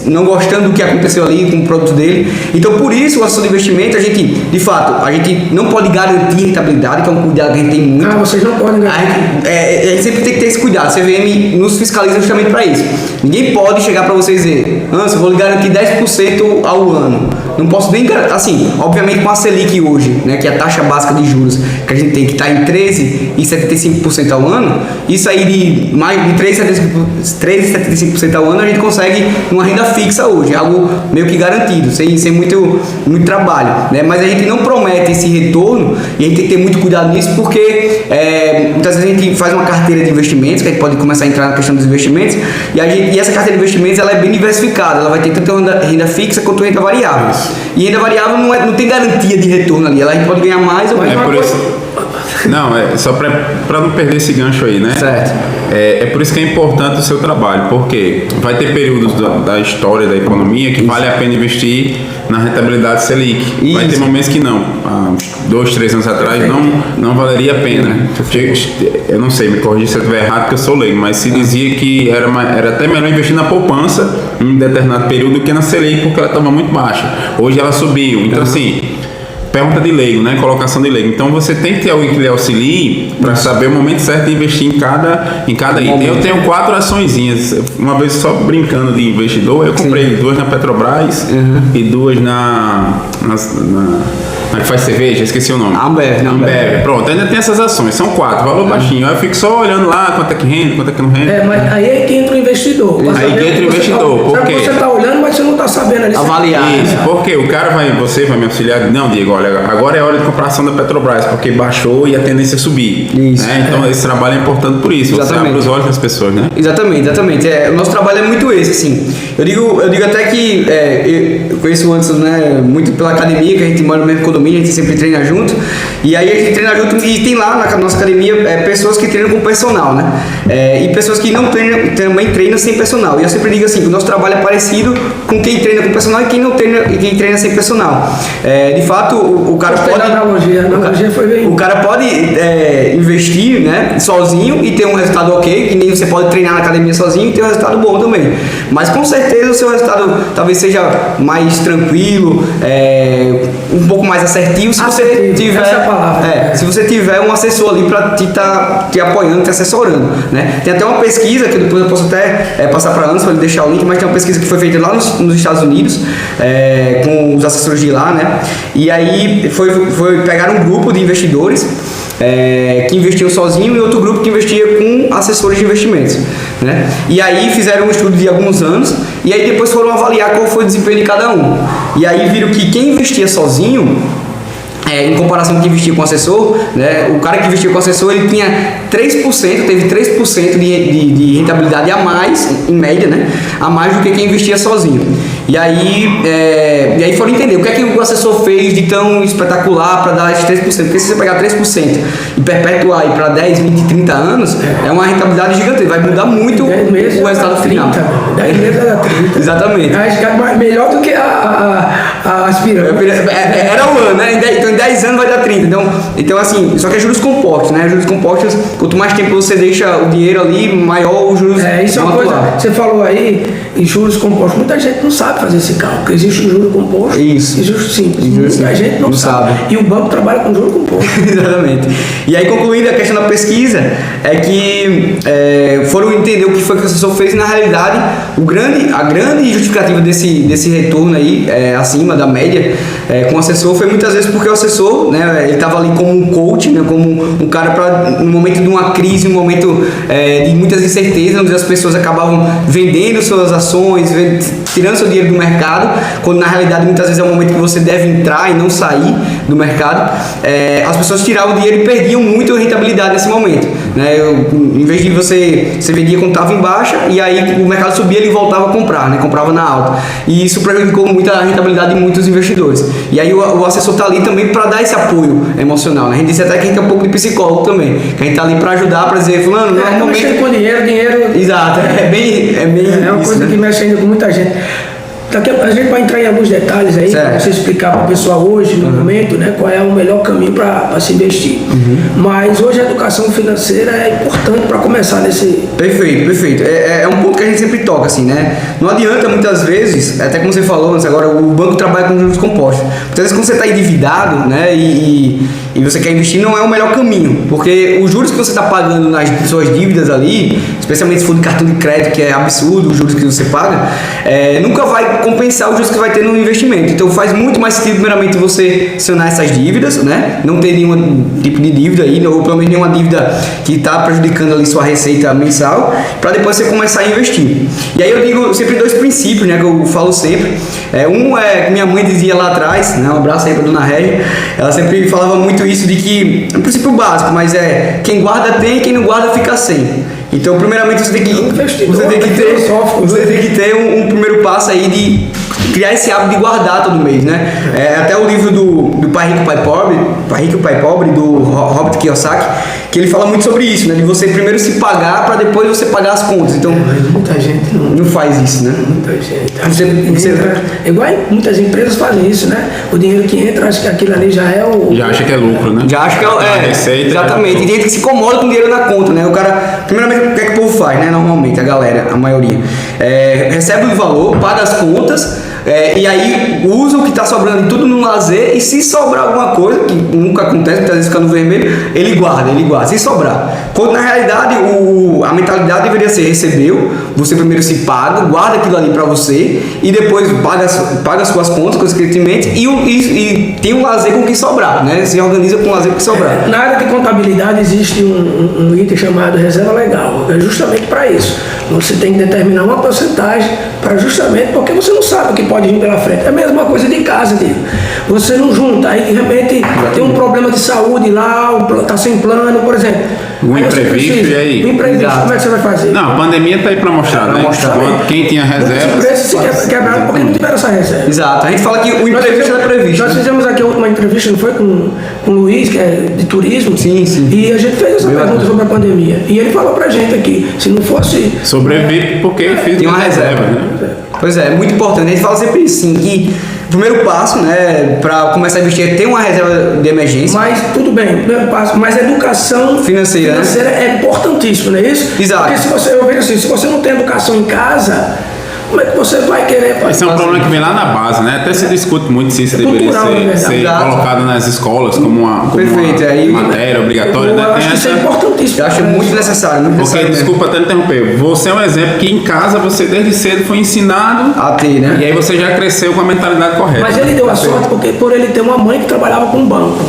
não gostando do que aconteceu ali com o produto dele. Então, por isso, o assessor de investimento, a gente não pode garantir rentabilidade, que é um cuidado que a gente tem muito. Vocês não podem garantir. A gente sempre tem que ter esse cuidado. A CVM nos fiscaliza justamente para isso. Ninguém pode chegar para você e dizer, Anderson, eu vou lhe garantir 10% ao ano. Não posso nem garantir. Assim, obviamente com a Selic hoje, né, que é a taxa básica de juros que a gente tem, que está em 13,75% ao ano, isso aí de mais de 13,75% ao ano a gente consegue uma renda fixa hoje, algo meio que garantido, sem muito trabalho, né? Mas a gente não promete esse retorno e a gente tem que ter muito cuidado nisso, porque muitas vezes a gente faz uma carteira de investimentos, que a gente pode começar a entrar na questão dos investimentos, e essa carteira de investimentos ela é bem diversificada, ela vai ter tanto renda fixa quanto renda variável. E renda variável não tem garantia de retorno ali, a gente pode ganhar mais ou menos. Por isso. Não, só para não perder esse gancho aí, né? Certo. É por isso que é importante o seu trabalho, porque vai ter períodos da história da economia que vale a pena investir na rentabilidade Selic. Isso. Vai ter momentos que não. Há 2, 3 anos atrás não valeria a pena. Eu não sei, me corrija se eu estiver errado, porque eu sou leigo, mas se dizia que era até melhor investir na poupança em um determinado período do que na Selic, porque ela estava muito baixa. Hoje ela subiu. Então, assim, pergunta de leigo, né? Colocação de leigo. Então você tem que ter alguém que lhe auxilie para saber o momento certo de investir em cada item. Eu tenho 4 açõezinhas. Uma vez só brincando de investidor, eu comprei 2 na Petrobras e 2 na que faz cerveja, esqueci o nome. Ambev. Pronto, ainda tem essas ações, são 4, valor baixinho. Aí eu fico só olhando lá quanto é que rende, quanto é que não rende. Mas aí é que entra o investidor. Aí que entra o investidor. Por quê? Você está olhando, mas você não está sabendo ali. Avaliar. Isso, porque o cara você vai me auxiliar. Não, Diego, olha, agora é hora de comprar ação da Petrobras, porque baixou e a tendência é subir. Isso. Né? Então esse trabalho é importante por isso. Exatamente. Você abre os olhos das pessoas, né? Exatamente. O nosso trabalho é muito esse, assim. Eu digo até que eu conheço o Anderson, né, muito pela academia, que a gente mora no mesmo condomínio, a gente sempre treina junto. E aí a gente treina junto e tem lá na nossa academia pessoas que treinam com personal, né? E pessoas que não treinam, também treinam sem personal. E eu sempre digo assim, que o nosso trabalho é parecido com quem treina com personal e quem não treina e quem treina sem personal. De fato, o cara pode. A analogia foi bem. O cara pode investir, né, sozinho e ter um resultado ok, que nem você pode treinar na academia sozinho e ter um resultado bom também. Mas com certeza o seu resultado talvez seja mais tranquilo, um pouco mais assertivo se você tiver. Essa é a palavra. Se você tiver um assessor ali para te apoiando, te assessorando, né? Tem até uma pesquisa que depois eu posso até passar para Anderson, para ele deixar o link, mas tem uma pesquisa que foi feita lá nos Estados Unidos, com os assessores de lá, né? E aí foi pegar um grupo de investidores que investiam sozinho e outro grupo que investia com assessores de investimentos, né? E aí fizeram um estudo de alguns anos e aí depois foram avaliar qual foi o desempenho de cada um. E aí viram que quem investia sozinho, em comparação com quem investia com assessor, né, o cara que investia com assessor, ele tinha 3%, teve 3% de rentabilidade a mais, em média, né, a mais do que quem investia sozinho. E aí foram entender o que é que o assessor fez de tão espetacular para dar esses 3%, porque se você pegar 3% e perpetuar para 10, 20, 30 anos, é uma rentabilidade gigante, vai mudar muito o resultado final. 10 meses era 30. Exatamente. Melhor do que a Era um ano, né? Então em 10 anos vai dar 30. Então assim, só que é juros compostos, né? Juros compostos, quanto mais tempo você deixa o dinheiro ali, maior os juros. Isso é uma coisa. Você falou aí em juros compostos. Muita gente não sabe fazer esse cálculo. Existe o juro composto e juros simples. Muita gente não sabe. E o banco trabalha com juro composto. Exatamente. E aí, concluindo a questão da pesquisa, é que foram entender o que foi que o assessor fez e, na realidade, a grande justificativa desse retorno aí, acima da média, com o assessor, foi muitas vezes porque o assessor, né, ele estava ali como um coach, né, como um cara para, no momento de uma crise, no momento de muitas incertezas, onde as pessoas acabavam vendendo suas ações, tirando seu dinheiro do mercado, quando na realidade muitas vezes é o momento que você deve entrar e não sair do mercado. As pessoas tiravam o dinheiro e perdiam muito a rentabilidade nesse momento, né? Em vez de você vendia quando estava em baixa e aí o mercado subia, ele voltava a comprar, né? Comprava na alta, e isso prejudicou muito a rentabilidade de muitos investidores. E aí o assessor está ali também para dar esse apoio emocional, né? A gente disse até que a gente é um pouco de psicólogo também, que a gente está ali para ajudar, para dizer, fulano, não mexe com dinheiro. Exato, é uma coisa, né, que mexe ainda com muita gente. A gente vai entrar em alguns detalhes aí para você explicar para o pessoal hoje, no momento, né, qual é o melhor caminho para se investir. Mas hoje a educação financeira é importante para começar nesse... Perfeito. É um ponto que a gente sempre toca, assim, né? Não adianta muitas vezes, até como você falou antes, agora o banco trabalha com juros compostos. Muitas vezes quando você está endividado, né, e você quer investir, não é o melhor caminho, porque os juros que você está pagando nas suas dívidas ali, especialmente se for de cartão de crédito, que é absurdo os juros que você paga, nunca vai compensar os juros que vai ter no investimento. Então faz muito mais sentido primeiramente você acionar essas dívidas, né? Não ter nenhum tipo de dívida aí, ou pelo menos nenhuma dívida que está prejudicando ali sua receita mensal, para depois você começar a investir. E aí eu digo sempre dois princípios, né, que eu falo sempre. Um é que minha mãe dizia lá atrás, né? Um abraço aí para dona Régia. Ela sempre falava muito isso de que é um princípio básico, mas quem guarda tem, quem não guarda fica sem. Então, primeiramente, você tem que ter um primeiro passo aí de criar esse hábito de guardar todo mês, né? Até o livro do Pai Rico, Pai Pobre, do Robert Kiyosaki, que ele fala muito sobre isso, né? De você primeiro se pagar para depois você pagar as contas. Então, mas muita gente não faz isso, né? Muita gente. Igual muitas empresas fazem isso, né? O dinheiro que entra, acho que aquilo ali já é o... Já acha que é lucro, né? Já acha que é receita. Exatamente. E tem gente que se incomoda com o dinheiro na conta, né? O cara, primeiramente, o que é que o povo faz, né? Normalmente, a galera, a maioria. Recebe o valor, paga as contas, e aí usa o que está sobrando tudo no lazer, e se sobrar alguma coisa, que nunca acontece, muitas vezes fica no vermelho, ele guarda, se sobrar. Quando na realidade a mentalidade deveria ser: recebeu, você primeiro se paga, guarda aquilo ali para você, e depois paga as suas contas consequentemente, e tem um lazer com o que sobrar, né? Se organiza com o lazer com o que sobrar. Na área de contabilidade existe um item chamado reserva legal, é justamente para isso. Você tem que determinar uma porcentagem para justamente porque você não sabe o que pode vir pela frente. É a mesma coisa de casa, Diego. Você não junta, aí de repente tem um problema de saúde lá, está sem plano, por exemplo. Um imprevisto, e aí? Imprevisto, como é que você vai fazer? Não, a pandemia está aí para mostrar, né? Quem tinha reserva... Os preços se quebraram porque não tiveram essa reserva. Exato, a gente fala que o imprevisto é previsto. Nós fizemos aqui uma entrevista, não foi, com o Luiz, que é de turismo. Sim. E a gente fez essa pergunta sobre a pandemia. E ele falou pra gente aqui, se não fosse... Sobrevive porque fiz uma reserva, né? Pois é muito importante. A gente fala sempre isso, sim, que o primeiro passo, né, para começar a investir é ter uma reserva de emergência. Mas tudo bem, primeiro passo, mas educação financeira é importantíssimo, não é isso? Exato. Porque eu vejo assim, se você não tem educação em casa, como é que você vai querer fazer? Esse é um problema que vem lá na base, né? Até se discute muito se isso deveria ser colocado nas escolas como uma matéria obrigatória, né? Eu acho que isso é importantíssimo. Eu acho muito necessário. Porque, desculpa até interromper, você é um exemplo que em casa você desde cedo foi ensinado a ter, né? E aí você já cresceu com a mentalidade correta. Mas ele deu a sorte porque por ele ter uma mãe que trabalhava com banco.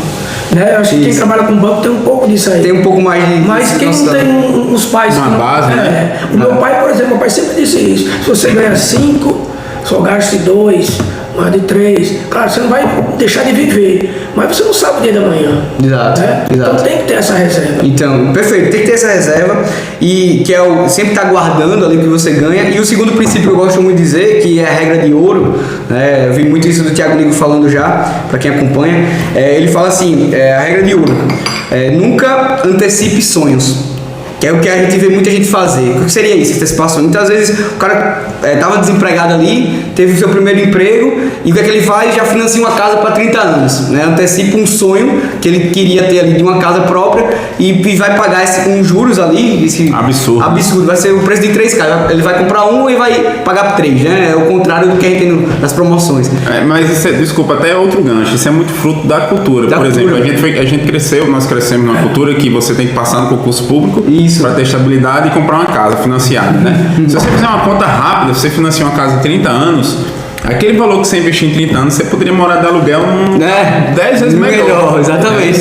Né? Eu acho que quem trabalha com banco tem um pouco disso aí. Tem um pouco mais de... Mas quem não tem os pais... Uma base, né? O meu pai, por exemplo, meu pai sempre disse isso. Se você ganha 5, só gaste 2, mais de 3. Claro, você não vai deixar de viver, mas você não sabe o dia da manhã. Exato. Né? Exato. Então tem que ter essa reserva. Então, perfeito. Tem que ter essa reserva e que é sempre estar guardando ali o que você ganha. E o segundo princípio que eu gosto muito de dizer, que é a regra de ouro, né? Eu vi muito isso do Thiago Nigo falando já, para quem acompanha. Ele fala assim, a regra de ouro, nunca antecipe sonhos. Que é o que a gente vê muita gente fazer. O que seria isso, antecipação? Muitas vezes o cara estava desempregado ali, teve o seu primeiro emprego, e o que é que ele faz? Já financia uma casa para 30 anos, né? Antecipa um sonho que ele queria ter ali de uma casa própria e vai pagar com juros ali. Absurdo. Absurdo. Vai ser o preço de 3 casas. Ele vai comprar um e vai pagar por 3, né? É o contrário do que a gente tem nas promoções. Mas isso desculpa, até é outro gancho. Isso é muito fruto da cultura. Por exemplo, a gente cresceu, nós crescemos numa cultura que você tem que passar no concurso público para ter estabilidade e comprar uma casa financiada, né? Se você fizer uma conta rápida, você financia uma casa em 30 anos, aquele valor que você investiu em 30 anos, você poderia morar de aluguel 10 vezes melhor. Exatamente.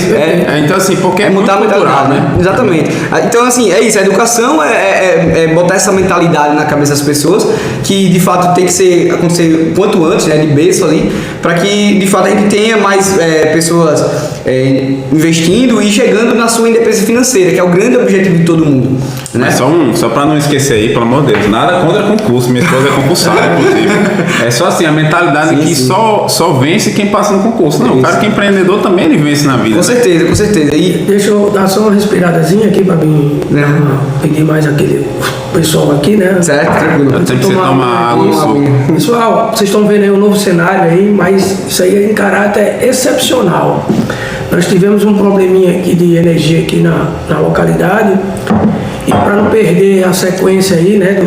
Então, assim, porque é muito cultural, né? Exatamente. Então, assim, é isso. A educação é botar essa mentalidade na cabeça das pessoas, que de fato tem que acontecer quanto antes, né, de berço ali, para que de fato a gente tenha mais pessoas investindo e chegando na sua independência financeira, que é o grande objetivo de todo mundo. Né? Mas só para não esquecer aí, pelo amor de Deus, nada contra concurso. Minha esposa é concursada, inclusive. É só assim, a mentalidade que só vence quem passa no concurso. Não, o cara que é empreendedor também ele vence na vida. Com certeza, com certeza. E deixa eu dar só uma respiradazinha aqui para mim pedir mais aquele pessoal aqui, né? Certo, tranquilo. Tem que tomar água no suco. Pessoal, vocês estão vendo aí um novo cenário aí, mas isso aí é em caráter excepcional. Nós tivemos um probleminha aqui de energia aqui na localidade, e para não perder a sequência aí, né,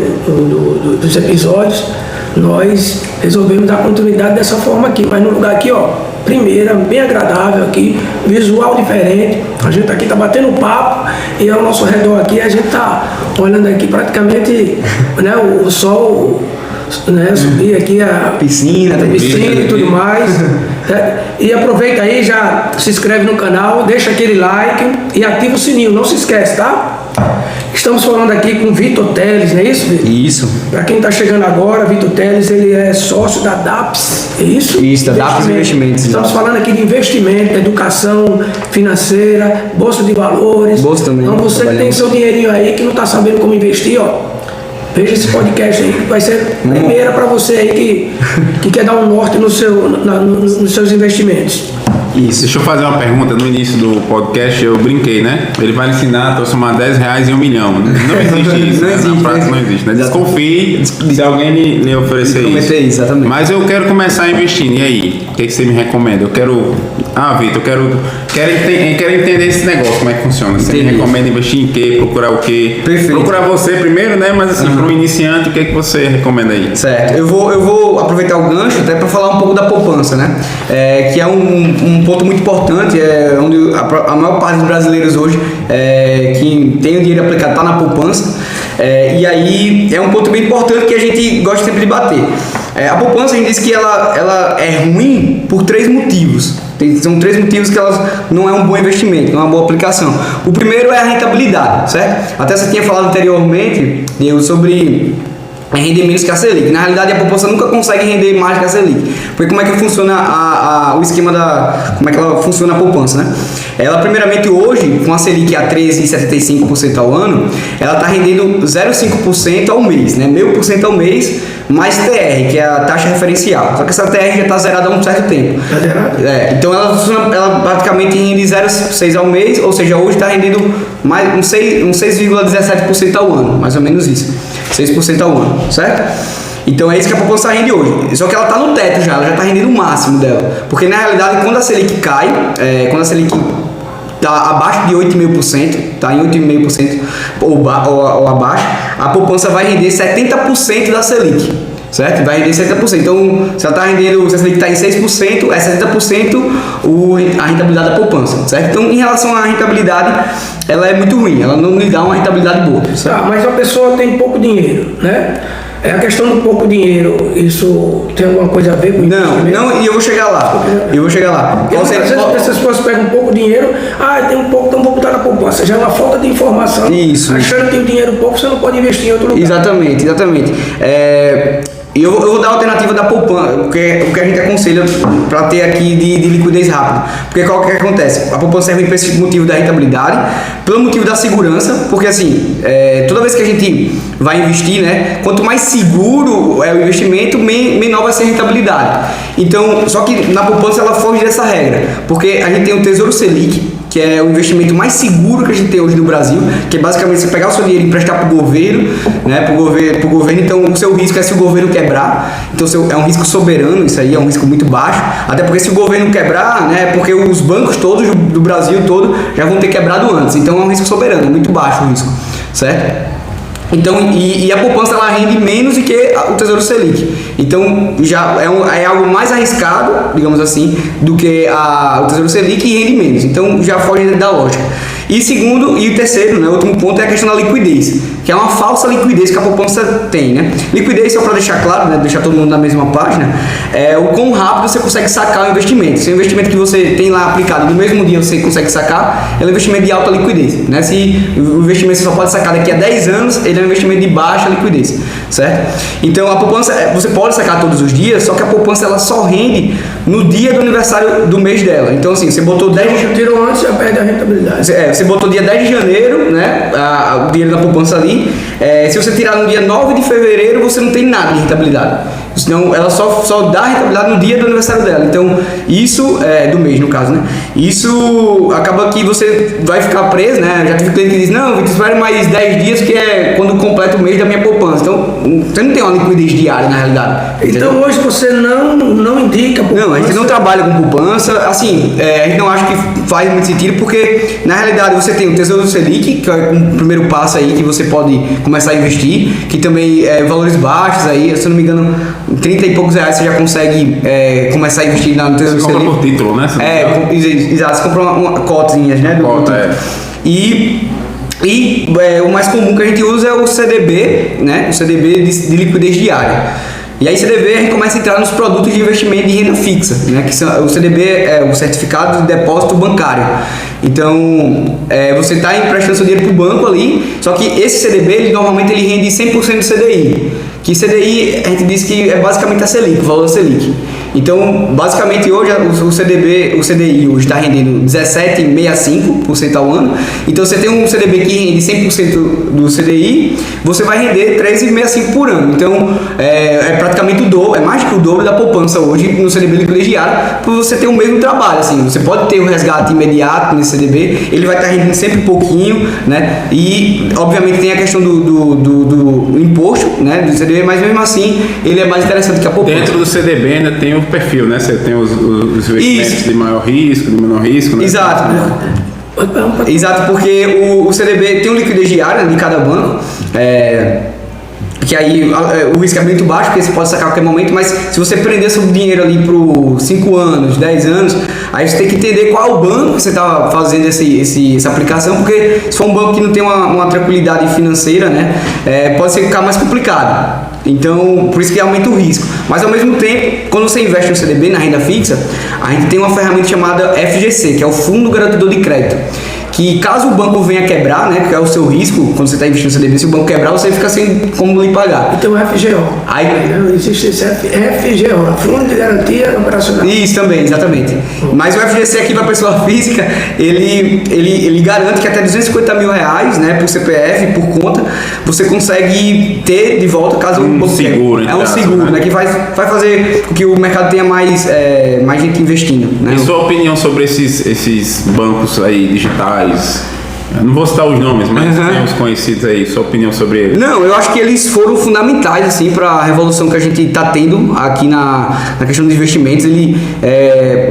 dos episódios, nós resolvemos dar continuidade dessa forma aqui, mas no lugar aqui, ó, primeira, bem agradável aqui, visual diferente, a gente aqui tá batendo papo e ao nosso redor aqui a gente tá olhando aqui praticamente, né, o sol, né, subir aqui a piscina e tudo mais. E aproveita aí, já se inscreve no canal, deixa aquele like e ativa o sininho, não se esquece, tá? Estamos falando aqui com o Vitor Teles, não é isso, Vitor? Isso. Para quem está chegando agora, Vitor Teles, ele é sócio da DAPS, é isso? Isso, da DAPS Investimentos. Estamos falando aqui de investimento, educação financeira, bolsa de valores. Bolsa também. Então você que tem seu dinheirinho aí, que não está sabendo como investir, ó, veja esse podcast aí, que vai ser a primeira para você aí que quer dar um norte nos seus investimentos. Isso. Deixa eu fazer uma pergunta. No início do podcast eu brinquei, né? Ele vai ensinar a transformar 10 reais em 1 milhão. Não existe isso, né? Na prática não existe, né? Desconfie se alguém lhe oferecer isso. Exatamente. Mas eu quero começar investindo. E aí? O que você me recomenda? Eu quero... Vitor, eu quero entender esse negócio, como é que funciona. Você me recomenda investir em quê? Procurar o quê? Perfeito. Procurar você primeiro, né? Mas assim, para um iniciante, o que é que você recomenda aí? Certo. Eu vou aproveitar o gancho até para falar um pouco da poupança, né? Que é um ponto muito importante, onde a maior parte dos brasileiros hoje que tem o dinheiro aplicado está na poupança. E aí é um ponto bem importante que a gente gosta sempre de bater. A poupança, a gente diz que ela é ruim por 3 motivos. São 3 motivos que ela não é um bom investimento, não é uma boa aplicação. O primeiro é a rentabilidade, certo? Até você tinha falado anteriormente, sobre render menos que a Selic. Na realidade, a poupança nunca consegue render mais que a Selic. Porque como é que funciona o esquema como é que ela funciona a poupança, né? Ela, primeiramente, hoje, com a Selic a 13,75% ao ano, ela está rendendo 0,5% ao mês, né? 0,5% ao mês, mais TR, que é a taxa referencial. Só que essa TR já está zerada há um certo tempo. Está zerada? Então ela praticamente rende 0,6% ao mês, ou seja, hoje está rendendo mais um 6,17% ao ano, mais ou menos isso. 6% ao ano, certo? Então é isso que a poupança rende hoje. Só que ela está no teto já, ela já está rendendo o máximo dela. Porque na realidade, quando a Selic cai, quando a Selic está abaixo de 8,5%, está em 8,5% ou abaixo, a poupança vai render 70% da Selic, certo? Vai render 70%. Então, se ela está rendendo, se a Selic está em 6%, é 70% a rentabilidade da poupança, certo? Então, em relação à rentabilidade, ela é muito ruim, ela não lhe dá uma rentabilidade boa. Tá, mas a pessoa tem pouco dinheiro, né? A questão do pouco dinheiro, isso tem alguma coisa a ver com isso? Não, e eu vou chegar lá. Às vezes as pessoas pegam pouco dinheiro, tem um pouco, então vou botar na poupança. Já é uma falta de informação. Isso. Achando que tem dinheiro pouco, você não pode investir em outro lugar. Exatamente. E eu vou dar a alternativa da poupança, o que a gente aconselha para ter aqui de liquidez rápida. Porque qual que acontece? A poupança serve para esse motivo da rentabilidade, pelo motivo da segurança, porque assim, toda vez que a gente vai investir, né, quanto mais seguro é o investimento, menor vai ser a rentabilidade. Então, só que na poupança ela foge dessa regra, porque a gente tem o Tesouro Selic, que é o investimento mais seguro que a gente tem hoje no Brasil, que é basicamente você pegar o seu dinheiro e emprestar para o governo, né, pro governo, então o seu risco é se o governo quebrar, então é um risco soberano, isso aí é um risco muito baixo, até porque se o governo quebrar, né, porque os bancos todos do Brasil todo já vão ter quebrado antes, então é um risco soberano, muito baixo o risco, certo? Então, e a poupança ela rende menos do que o Tesouro Selic. Então, já é algo mais arriscado, digamos assim, do que o Tesouro Selic e rende menos. Então, já foge da lógica. E segundo, e o terceiro, né, o último ponto é a questão da liquidez, que é uma falsa liquidez que a poupança tem, né? Liquidez, só para deixar claro, né, deixar todo mundo na mesma página, é o quão rápido você consegue sacar o investimento. Se o investimento que você tem lá aplicado no mesmo dia você consegue sacar, é um investimento de alta liquidez, né? Se o investimento você só pode sacar daqui a 10 anos, ele é um investimento de baixa liquidez, certo? Então a poupança, você pode sacar todos os dias, só que a poupança ela só rende no dia do aniversário do mês dela. Então assim, você botou 10 de Tirou antes, já perde a rentabilidade. você botou dia 10 de janeiro, né, o dinheiro da poupança ali, se você tirar no dia 9 de fevereiro, você não tem nada de rentabilidade. Senão ela só dá rentabilidade no dia do aniversário dela. Então, isso do mês, no caso, né? Isso acaba que você vai ficar preso, né? Já tive cliente que diz, não, Vitor, espere mais 10 dias, que é quando completa o mês da minha poupança. Então, você não tem uma liquidez diária, na realidade. Então, entendeu? hoje você não indica poupança. Não, a gente não trabalha com poupança, assim, a gente não acha que faz muito sentido, porque na realidade você tem o Tesouro Selic, que é um primeiro passo aí que você pode começar a investir, que também é valores baixos aí, se eu não me engano, 30 e poucos reais você já consegue começar a investir no Tesouro Você Selic. compra por título, né? Exato, você compra uma cotinhas, né? Cota, E o mais comum que a gente usa é o CDB, né? O CDB de liquidez diária. E aí CDB a gente começa a entrar nos produtos de investimento de renda fixa, né? Que são, o CDB é o Certificado de Depósito Bancário. Então, você está emprestando seu dinheiro para o banco ali, só que esse CDB, normalmente ele rende 100% do CDI. Que CDI, a gente diz que é basicamente a Selic, o valor da Selic. Então, basicamente hoje o CDI hoje está rendendo 17,65% ao ano. Então, você tem um CDB que rende 100% do CDI, você vai render 13,65% por ano. Então, é praticamente o dobro, é mais que o dobro da poupança hoje no CDB liquidez diária, para você ter o mesmo trabalho. Assim, você pode ter um resgate imediato nesse CDB, ele vai estar rendendo sempre pouquinho, né? E, obviamente, tem a questão do imposto, né? Do CDB, mas mesmo assim, ele é mais interessante que a poupança. Dentro do CDB ainda tem o perfil, né? Você tem os investimentos de maior risco, de menor risco, né? Exato. Exato, porque o CDB tem uma liquidez diária de cada banco, que aí o risco é muito baixo, porque você pode sacar a qualquer momento, mas se você prender seu dinheiro ali por 5 anos, 10 anos, aí você tem que entender qual é o banco que você está fazendo essa aplicação, porque se for um banco que não tem uma tranquilidade financeira, né, pode ficar mais complicado. Então, por isso que aumenta o risco. Mas ao mesmo tempo, quando você investe no CDB, na renda fixa, a gente tem uma ferramenta chamada FGC, que é o Fundo Garantidor de Crédito. Que caso o banco venha quebrar, né, que é o seu risco, quando você está investindo no CDB, se o banco quebrar, você fica sem como lhe pagar. Então FGO. Aí, Não existe esse FGO, Fundo de Garantia Operacional. isso também, exatamente. Mas o FGC aqui para pessoa física, ele garante que até R$250 mil, né, por CPF, por conta, você consegue ter de volta caso o banco seguro, quebre. É um seguro, né, que vai fazer com que o mercado tenha mais gente investindo. Né? E sua opinião sobre esses bancos aí digitais? Eu não vou citar os nomes, mas tem os conhecidos aí, sua opinião sobre eles. Não, eu acho que eles foram fundamentais assim para a revolução que a gente está tendo aqui na questão dos investimentos. Ele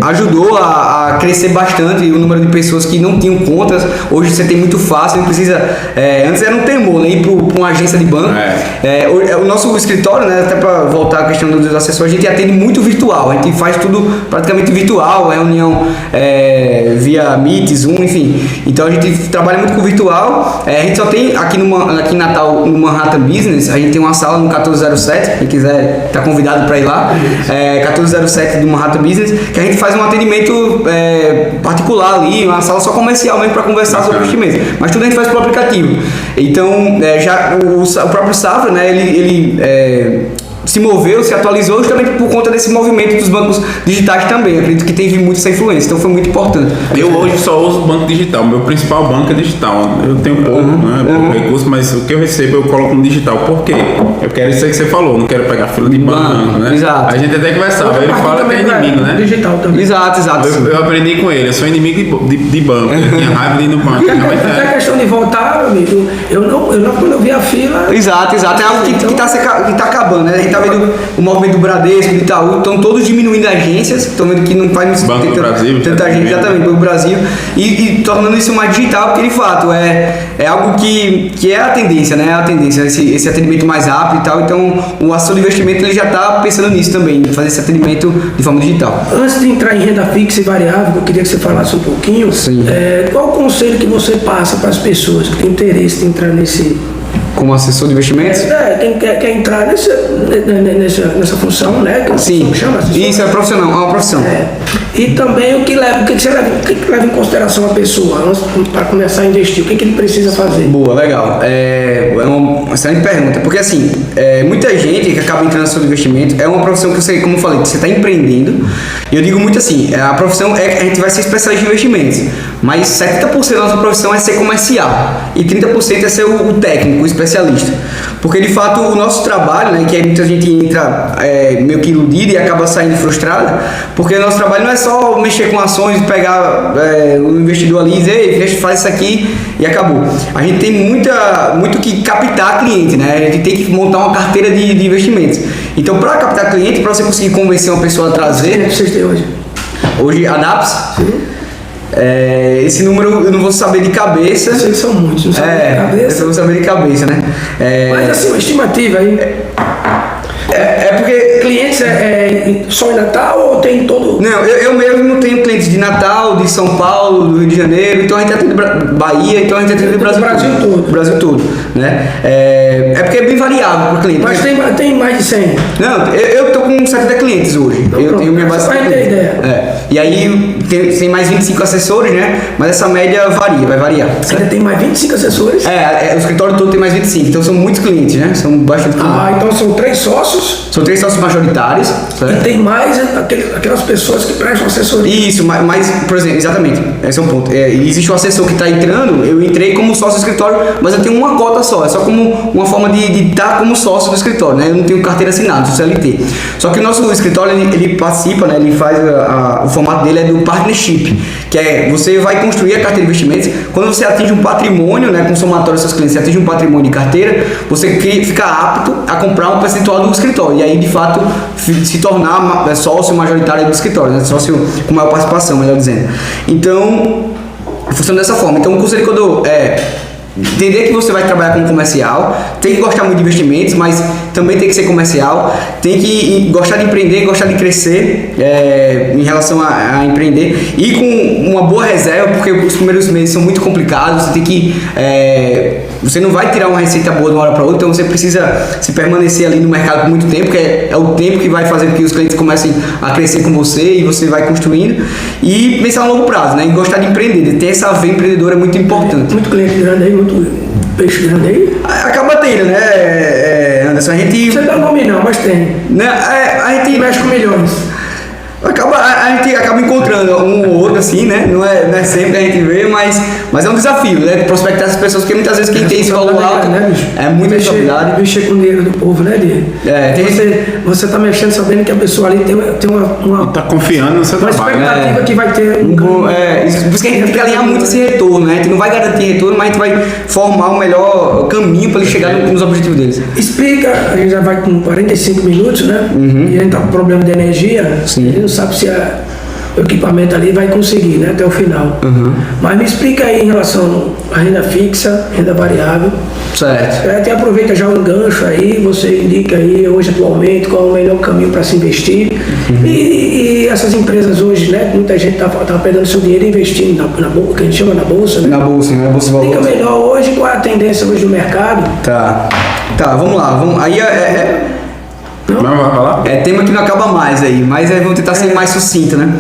ajudou a crescer bastante o número de pessoas que não tinham contas. Hoje você tem muito fácil, não precisa. Antes era um temor, né, ir para uma agência de banco. O nosso escritório, né, até para voltar à questão dos assessores, a gente atende muito virtual. A gente faz tudo praticamente virtual, reunião via Meet, Zoom, enfim. Então a gente trabalha muito com o virtual. A gente só tem aqui em Natal, no Manhattan Business, a gente tem uma sala no 1407, quem quiser tá convidado para ir lá, 1407 do Manhattan Business, que a gente faz um atendimento particular ali, uma sala só comercial mesmo para conversar sobre investimentos, mas tudo a gente faz pelo aplicativo. Então, já o próprio Safra, né, ele se moveu, se atualizou justamente por conta desse movimento dos bancos digitais também. Acredito que teve muito essa influência, então foi muito importante. Eu hoje só uso banco digital, meu principal banco é digital. Eu tenho pouco, pouco recurso, mas o que eu recebo eu coloco no digital. Por quê? Eu quero isso aí que você falou, não quero pegar fila de banco, né? Exato. A gente até conversava, ele fala que é inimigo, né? Digital também. Exato. Eu aprendi com ele, eu sou inimigo de banco, eu tinha raiva de ir no banco. Mas a questão de voltar, meu amigo, eu não quando eu vi a fila. Exato. É algo que tá acabando, né? A gente tá vendo o movimento do Bradesco, do Itaú, estão todos diminuindo agências, estão vendo que não faz Banco do Brasil, tanta gente, exatamente, Banco do Brasil, e tornando isso mais digital, porque de fato é algo que é a tendência, né? A tendência, esse atendimento mais rápido e tal. Então o assessor de investimento ele já está pensando nisso também, fazer esse atendimento de forma digital. Antes de entrar em renda fixa e variável, eu queria que você falasse um pouquinho. Sim. Qual o conselho que você passa para as pessoas que têm interesse em entrar nesse. Como assessor de investimentos? Quem quer entrar nessa função, né? Sim, chama assessor? isso é profissional, é uma profissão. E também o que você leva em consideração a pessoa para começar a investir? O que ele precisa fazer? Boa, legal. É uma excelente pergunta, porque assim, muita gente que acaba entrando no assessor de investimento é uma profissão que você, como eu falei, você está empreendendo. E eu digo muito assim, a profissão a gente vai ser especialista em investimentos, mas 70% da nossa profissão é ser comercial e 30% é ser o técnico, o especialista. Porque de fato o nosso trabalho, né, que muita gente entra meio que iludida e acaba saindo frustrada, porque o nosso trabalho não é só mexer com ações, pegar o investidor ali e dizer, ei, faz isso aqui e acabou. A gente tem muito que captar cliente, né? A gente tem que montar uma carteira de investimentos. Então, para captar cliente, para você conseguir convencer uma pessoa a trazer... Quem é que vocês têm hoje? Hoje, a DAPS? Sim. Esse número eu não vou saber de cabeça. Vocês são muitos, não sabem de cabeça. Eu vou saber de cabeça, né? Mas assim, uma estimativa aí. Porque... Clientes só em Natal ou tem todo... Não, eu mesmo não tenho clientes de Natal, de São Paulo, do Rio de Janeiro, então a gente atende Bahia, então a gente atende o Brasil todo. Brasil todo, né? Porque é bem variável para o cliente. Mas tem mais de 100? Não, eu tô com 70 clientes hoje. Então, eu tenho minha base de clientes. Ideia. E aí tem mais 25 assessores, né? Mas essa média vai variar. Ainda tem mais 25 assessores? O escritório todo tem mais 25, então são muitos clientes, né? São bastante clientes. Então são 3 sócios? São 3 sócios majoritários, certo? E tem mais aquelas pessoas que prestam assessoria. Isso, mas por exemplo, exatamente, esse é um ponto. Existe um assessor que está entrando, eu entrei como sócio do escritório, mas eu tenho uma cota só, é só como uma forma de estar como sócio do escritório, né? Eu não tenho carteira assinada, sou CLT. Só que o nosso escritório, ele participa, né? Ele faz, o formato dele é do partnership, que você vai construir a carteira de investimentos, quando você atinge um patrimônio, né? Com o somatório dos seus clientes, você atinge um patrimônio de carteira, você fica apto a comprar um percentual do escritório, e aí de fato se tornar sócio majoritário do escritório, né? Sócio com maior participação, melhor dizendo. Então, funciona dessa forma. Então, o conselho que eu dou entender que você vai trabalhar com comercial, tem que gostar muito de investimentos, mas também tem que ser comercial, tem que gostar de empreender, gostar de crescer em relação a empreender e com uma boa reserva, porque os primeiros meses são muito complicados, você tem que você não vai tirar uma receita boa de uma hora para outra, então você precisa se permanecer ali no mercado por muito tempo, que é o tempo que vai fazer com que os clientes comecem a crescer com você e você vai construindo, e pensar no longo prazo, né? E gostar de empreender, ter essa veia empreendedora é muito importante. Muito cliente grande aí, muito peixe grande aí. Acaba tendo, né, Anderson? A gente... Você dá nome não, mas tem. Né, a gente mexe com milhões. A gente acaba encontrando um ou outro assim, né? Não é sempre que a gente vê, mas é um desafio, né? Prospectar essas pessoas, porque muitas vezes quem tem esse valor alto, né, bicho? é muita responsabilidade. Mexer com o dinheiro do povo, né, Diego? Você tá mexendo sabendo que a pessoa ali tem uma tá confiando no seu trabalho. Uma expectativa que vai ter por isso que a gente tem que alinhar muito esse retorno, né? A gente não vai garantir retorno, mas a gente vai formar o melhor caminho para ele chegar nos objetivos deles. Explica, a gente já vai com 45 minutos, né? E a gente tá com problema de energia. Sim. Ele não sabe se o equipamento ali vai conseguir, né, até o final. Mas me explica aí em relação à renda fixa, renda variável. Certo. Até aproveita já um gancho aí, você indica aí hoje atualmente qual é o melhor caminho para se investir. E essas empresas hoje, né, muita gente tá pegando seu dinheiro e investindo na bolsa, que a gente chama na bolsa, né? Na bolsa, né? Bolsa de valores. Explica melhor hoje qual é a tendência hoje do mercado. Tá, vamos lá. Aí Não vai falar? é tema que não acaba mais aí, mas vamos tentar ser mais sucinto, né?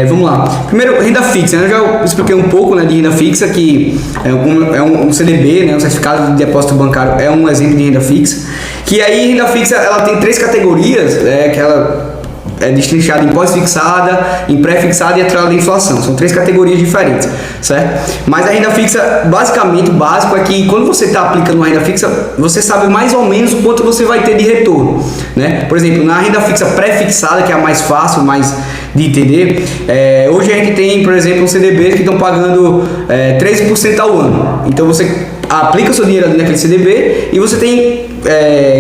Vamos lá. Primeiro, renda fixa, né? Eu já expliquei um pouco, né, de renda fixa, que é um CDB, né, um certificado de depósito bancário, é um exemplo de renda fixa. Que aí renda fixa, ela tem 3 categorias, que ela é destrinchada em pós-fixada, em pré-fixada e atrelada à inflação. São 3 categorias diferentes, certo? Mas a renda fixa, basicamente, o básico é que quando você está aplicando uma renda fixa, você sabe mais ou menos o quanto você vai ter de retorno, né? Por exemplo, na renda fixa pré-fixada, que é a mais fácil, mais de entender, hoje a gente tem, por exemplo, CDBs que estão pagando 13% ao ano. Então você aplica o seu dinheiro ali naquele CDB e você tem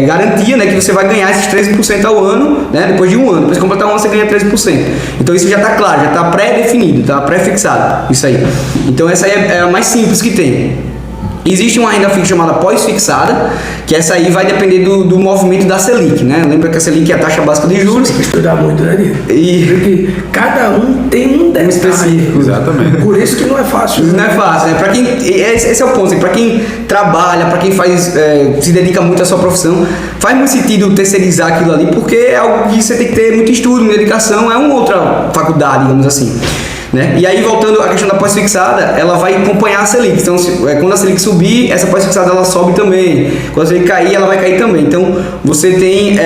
garantia, né, que você vai ganhar esses 13% ao ano, né, depois de um ano. Depois de completar um ano, você ganha 13%. Então isso já está claro, já está pré-definido, está pré-fixado, isso aí. Então essa aí é a mais simples que tem. Existe uma renda fixa chamada pós-fixada, que essa aí vai depender do movimento da Selic, né? Lembra que a Selic é a taxa básica de juros. Tem que estudar muito, né, Diego? E porque cada um tem um detalhe. específico. Exatamente. Por isso que não é fácil. Não é fácil, né? Pra quem, esse é o ponto, assim, para quem trabalha, para quem faz, se dedica muito à sua profissão, faz muito sentido terceirizar aquilo ali, porque é algo que você tem que ter muito estudo, muita dedicação, é uma outra faculdade, digamos assim. Né? E aí, voltando à questão da pós-fixada, ela vai acompanhar a Selic. Então, quando a Selic subir, essa pós-fixada ela sobe também. Quando a Selic cair, ela vai cair também. Então, você tem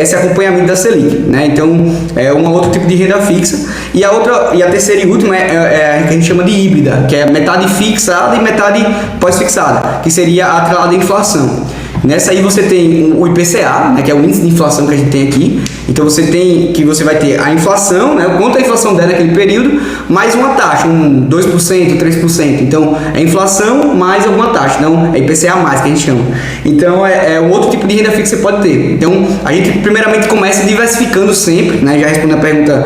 esse acompanhamento da Selic. Né? Então, é um outro tipo de renda fixa. E a terceira e última é a que a gente chama de híbrida, que é metade fixada e metade pós-fixada, que seria a atrelada à inflação. Nessa aí você tem o IPCA, né, que é o índice de inflação que a gente tem aqui. Então você vai ter a inflação, né, o quanto a inflação der naquele período, mais uma taxa, 2%, 3%. Então é inflação mais alguma taxa, não é IPCA mais que a gente chama. Então é um outro tipo de renda fixa que você pode ter. Então a gente primeiramente começa diversificando sempre, né, já respondendo a pergunta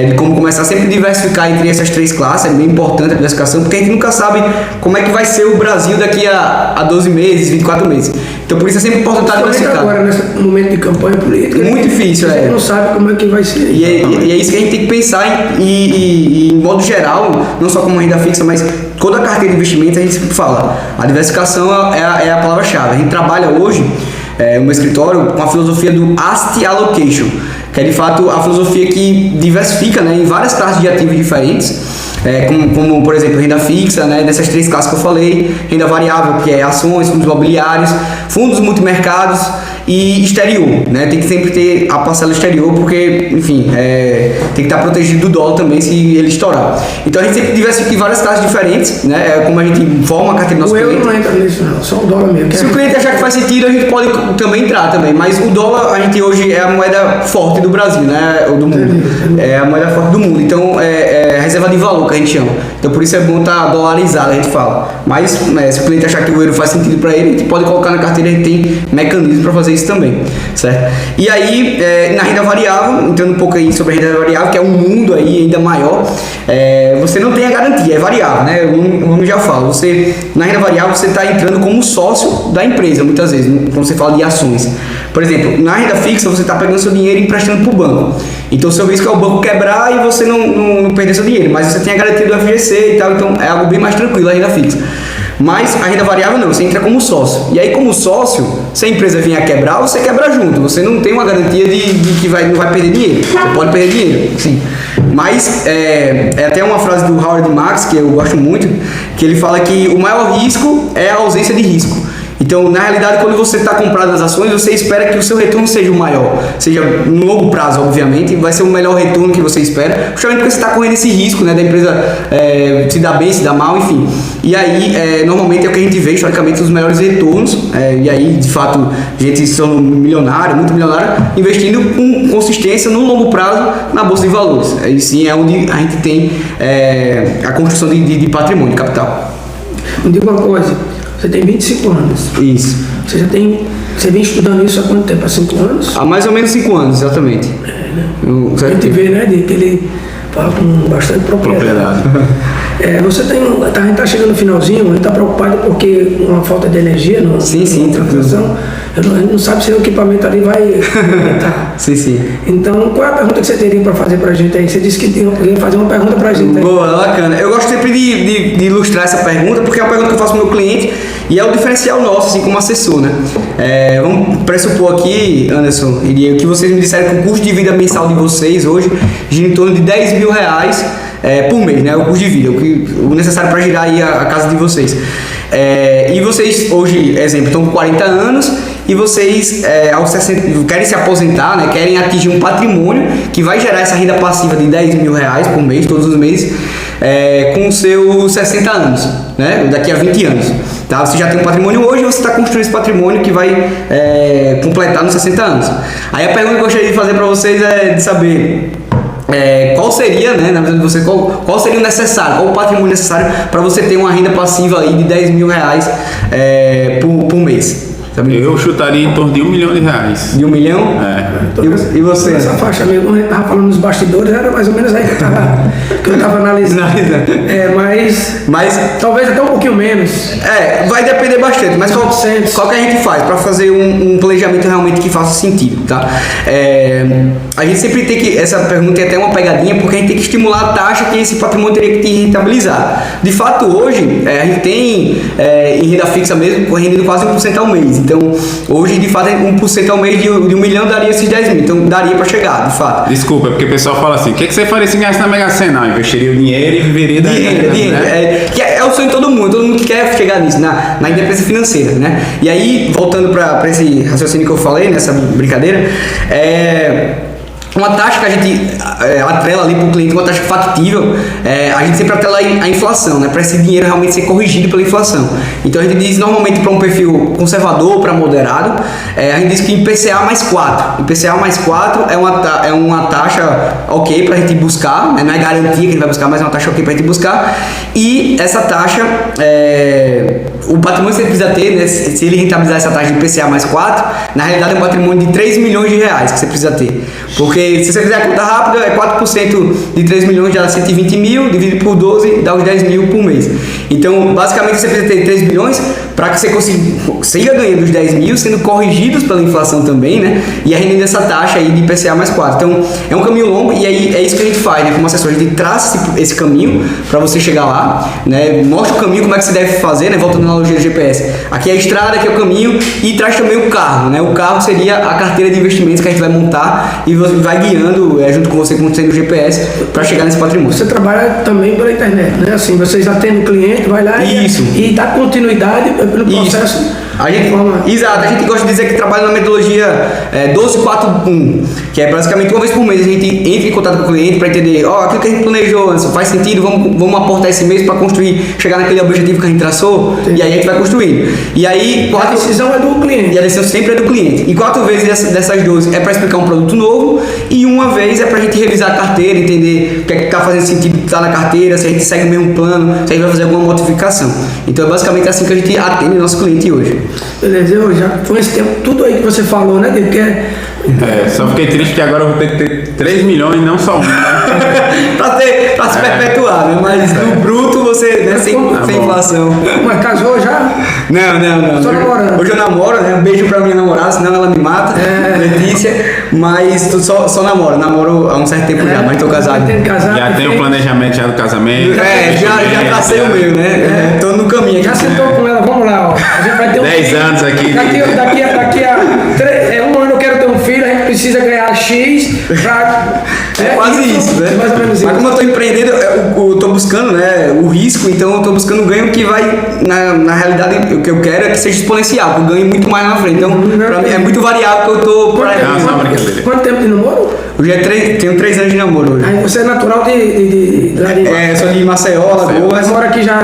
de como começar, sempre diversificar entre essas 3 classes, é bem importante a diversificação, porque a gente nunca sabe como é que vai ser o Brasil daqui a 12 meses, 24 meses. Então por isso é sempre importante estar diversificado. Agora, nesse momento de campanha política, muito difícil, a gente não sabe como é que vai ser. E é isso que a gente tem que pensar em modo geral, não só como renda fixa, mas toda a carteira de investimentos a gente sempre fala. A diversificação é a palavra-chave. A gente trabalha hoje no meu escritório com a filosofia do Asset Allocation, que é de fato a filosofia que diversifica, né, em várias classes de ativos diferentes. Como, por exemplo, renda fixa, né, dessas 3 classes que eu falei, renda variável, que é ações, fundos imobiliários, fundos multimercados e exterior, né? Tem que sempre ter a parcela exterior, porque, enfim, tem que estar protegido do dólar também se ele estourar. Então a gente sempre diversifica em várias classes diferentes, né? Como a gente forma a carteira do nosso cliente. O euro não entra nisso, não, só o dólar mesmo. Se o cliente achar que faz sentido, a gente pode também entrar também, mas o dólar, a gente hoje é a moeda forte do Brasil, né? Ou do mundo. É a moeda forte do mundo, então é reserva de valor que a gente chama. Então por isso é bom estar dolarizado, a gente fala. Mas se o cliente achar que o euro faz sentido para ele, a gente pode colocar na carteira, a gente tem mecanismos para fazer isso também, certo? E aí, na renda variável, entrando um pouco aí sobre a renda variável, que é um mundo aí ainda maior, você não tem a garantia, é variável, né? O nome já fala. Na renda variável, você está entrando como sócio da empresa, muitas vezes, quando você fala de ações. Por exemplo, na renda fixa, você está pegando seu dinheiro e emprestando para o banco. Então, o seu risco é o banco quebrar e você não perder seu dinheiro, mas você tem a garantia do FGC e tal, então é algo bem mais tranquilo a renda fixa. Mas a renda variável não, você entra como sócio. E aí, como sócio, se a empresa vier a quebrar, você quebra junto. Você não tem uma garantia de que não vai perder dinheiro. Você pode perder dinheiro, sim. Mas é até uma frase do Howard Marks, que eu gosto muito, que ele fala que o maior risco é a ausência de risco. Então, na realidade, quando você está comprando as ações, você espera que o seu retorno seja o maior. Seja no longo prazo, obviamente, vai ser o melhor retorno que você espera, justamente porque você está correndo esse risco, né, da empresa se dar bem, se dar mal, enfim. E aí, normalmente é o que a gente vê, historicamente, os melhores retornos. E aí, de fato, gente são milionário, muito milionário, investindo com consistência no longo prazo na Bolsa de Valores. Aí sim é onde a gente tem a construção de patrimônio, de capital. Me diga uma coisa. Você tem 25 anos. Isso. Você vem estudando isso há quanto tempo? Há 5 anos? Há mais ou menos 5 anos, exatamente. Né? A gente vê, né, que ele fala com bastante propriedade. A gente está chegando no finalzinho, a gente está preocupado porque uma falta de energia sim, tranquilo. A gente não sabe se o equipamento ali vai aumentar. Sim. Então, qual é a pergunta que você teria para fazer para a gente aí? Você disse que ia fazer uma pergunta para a gente aí. Boa, bacana. Eu gosto sempre de ilustrar essa pergunta, porque é uma pergunta que eu faço para o meu cliente e é o diferencial nosso, assim, como assessor, né? Vamos pressupor aqui, Anderson, que vocês me disseram que o custo de vida mensal de vocês hoje gira em torno de R$10 mil por mês, né? O custo de vida, o necessário para girar aí a casa de vocês. E vocês hoje, exemplo, estão com 40 anos e vocês aos 60, querem se aposentar, né? Querem atingir um patrimônio que vai gerar essa renda passiva de R$10.000 por mês, todos os meses, com os seus 60 anos, né? Daqui a 20 anos. Tá? Você já tem um patrimônio hoje e você está construindo esse patrimônio que vai completar nos 60 anos. Aí a pergunta que eu gostaria de fazer para vocês é de saber qual seria, né, na visão de você, qual seria o necessário, qual o patrimônio necessário para você ter uma renda passiva aí de R$10.000 por mês. Eu chutaria em torno de R$1 milhão. De R$1 milhão? E você? Essa faixa mesmo, a gente estava falando nos bastidores, era mais ou menos aí que eu estava analisando. Mas talvez até um pouquinho menos. Vai depender bastante, mas qual que a gente faz para fazer um planejamento realmente que faça sentido, tá? A gente sempre tem que, essa pergunta tem até uma pegadinha, porque a gente tem que estimular a taxa que esse patrimônio teria que te rentabilizar. De fato, hoje, a gente tem em renda fixa mesmo, rendendo quase 1% ao mês. Então, hoje, de fato, 1% ao mês de R$1 milhão daria esses 10 mil. Então, daria para chegar, de fato. Desculpa, porque o pessoal fala assim, o que você faria se ganhasse na Mega Sena? Não, investiria o dinheiro e viveria da dinheiro. Né? Que é o sonho de todo mundo que quer chegar nisso, na independência financeira, né? E aí, voltando para esse raciocínio que eu falei, nessa brincadeira, uma taxa que a gente atrela ali para o cliente, uma taxa factível, a gente sempre atrela a inflação, né? Para esse dinheiro realmente ser corrigido pela inflação. Então a gente diz normalmente para um perfil conservador, para moderado, a gente diz que IPCA mais 4. IPCA mais 4 é uma taxa ok para a gente buscar, né? Não é garantia que a gente vai buscar, mas é uma taxa ok para a gente buscar. E essa taxa, o patrimônio que você precisa ter, né? Se ele rentabilizar essa taxa de IPCA mais 4, na realidade é um patrimônio de R$3 milhões que você precisa ter. Porque se você fizer a conta rápida, 4% de 3 milhões dá 120 mil, dividido por 12 dá os 10 mil por mês. Então, basicamente, você precisa ter 3 milhões para que você consiga ganhando os 10 mil, sendo corrigidos pela inflação também, né? E rendendo essa taxa aí de IPCA mais 4. Então, é um caminho longo e aí é isso que a gente faz, né? Como assessor, a gente traça esse caminho para você chegar lá, né? Mostra o caminho, como é que você deve fazer, né? Voltando na analogia do GPS. Aqui é a estrada, aqui é o caminho e traz também o carro, né? O carro seria a carteira de investimentos que a gente vai montar e vai guiando junto com você, como sendo o GPS, para chegar nesse patrimônio. Você trabalha também pela internet, né? Assim, vocês atendem o cliente, vai lá e dá continuidade pelo processo. Exato, a gente gosta de dizer que trabalha na metodologia 12-4-1, que é basicamente uma vez por mês a gente entra em contato com o cliente para entender, aquilo que a gente planejou, Anderson, faz sentido, vamos aportar esse mês para construir, chegar naquele objetivo que a gente traçou. Entendi. E aí a gente vai construindo. E aí, a decisão é do cliente. E a decisão sempre é do cliente. E 4 vezes dessas 12 é para explicar um produto novo e uma vez é para a gente revisar a carteira, entender o que é que está fazendo sentido estar na carteira, se a gente segue o mesmo plano, se a gente vai fazer alguma modificação. Então é basicamente assim que a gente atende o nosso cliente hoje. Beleza, já foi esse tempo, tudo aí que você falou, né? Só fiquei triste que agora eu vou ter que ter 3 milhões, não só um. Né? pra se perpetuar, né? Mas no bruto você, né? Sem inflação. Mas casou já? Não. Só namorando. Hoje eu namoro, né? Um beijo pra minha namorada, senão ela me mata, Letícia. Mas só namoro há um certo tempo já, mas tô casado. Já tem o planejamento já do casamento. Já passei o meu, né? Tô no caminho aqui. Já sentou com ela, vamos lá, ó. A gente vai ter 10 anos aqui. Daqui a 1 ano eu quero ter um filho, a gente precisa ganhar X pra... quase isso, né? Mais ou menos isso. Mas como eu tô empreendendo, eu tô buscando, né, o risco, então eu tô buscando um ganho que vai, na realidade, o que eu quero é que seja exponencial, que eu ganhe muito mais na frente. Então, pra mim, é muito variável que eu tô... Quanto tempo de namoro? Eu tenho 3 anos de namoro hoje. Aí você é natural de sou de Maceió, Alagoas. Mora aqui já...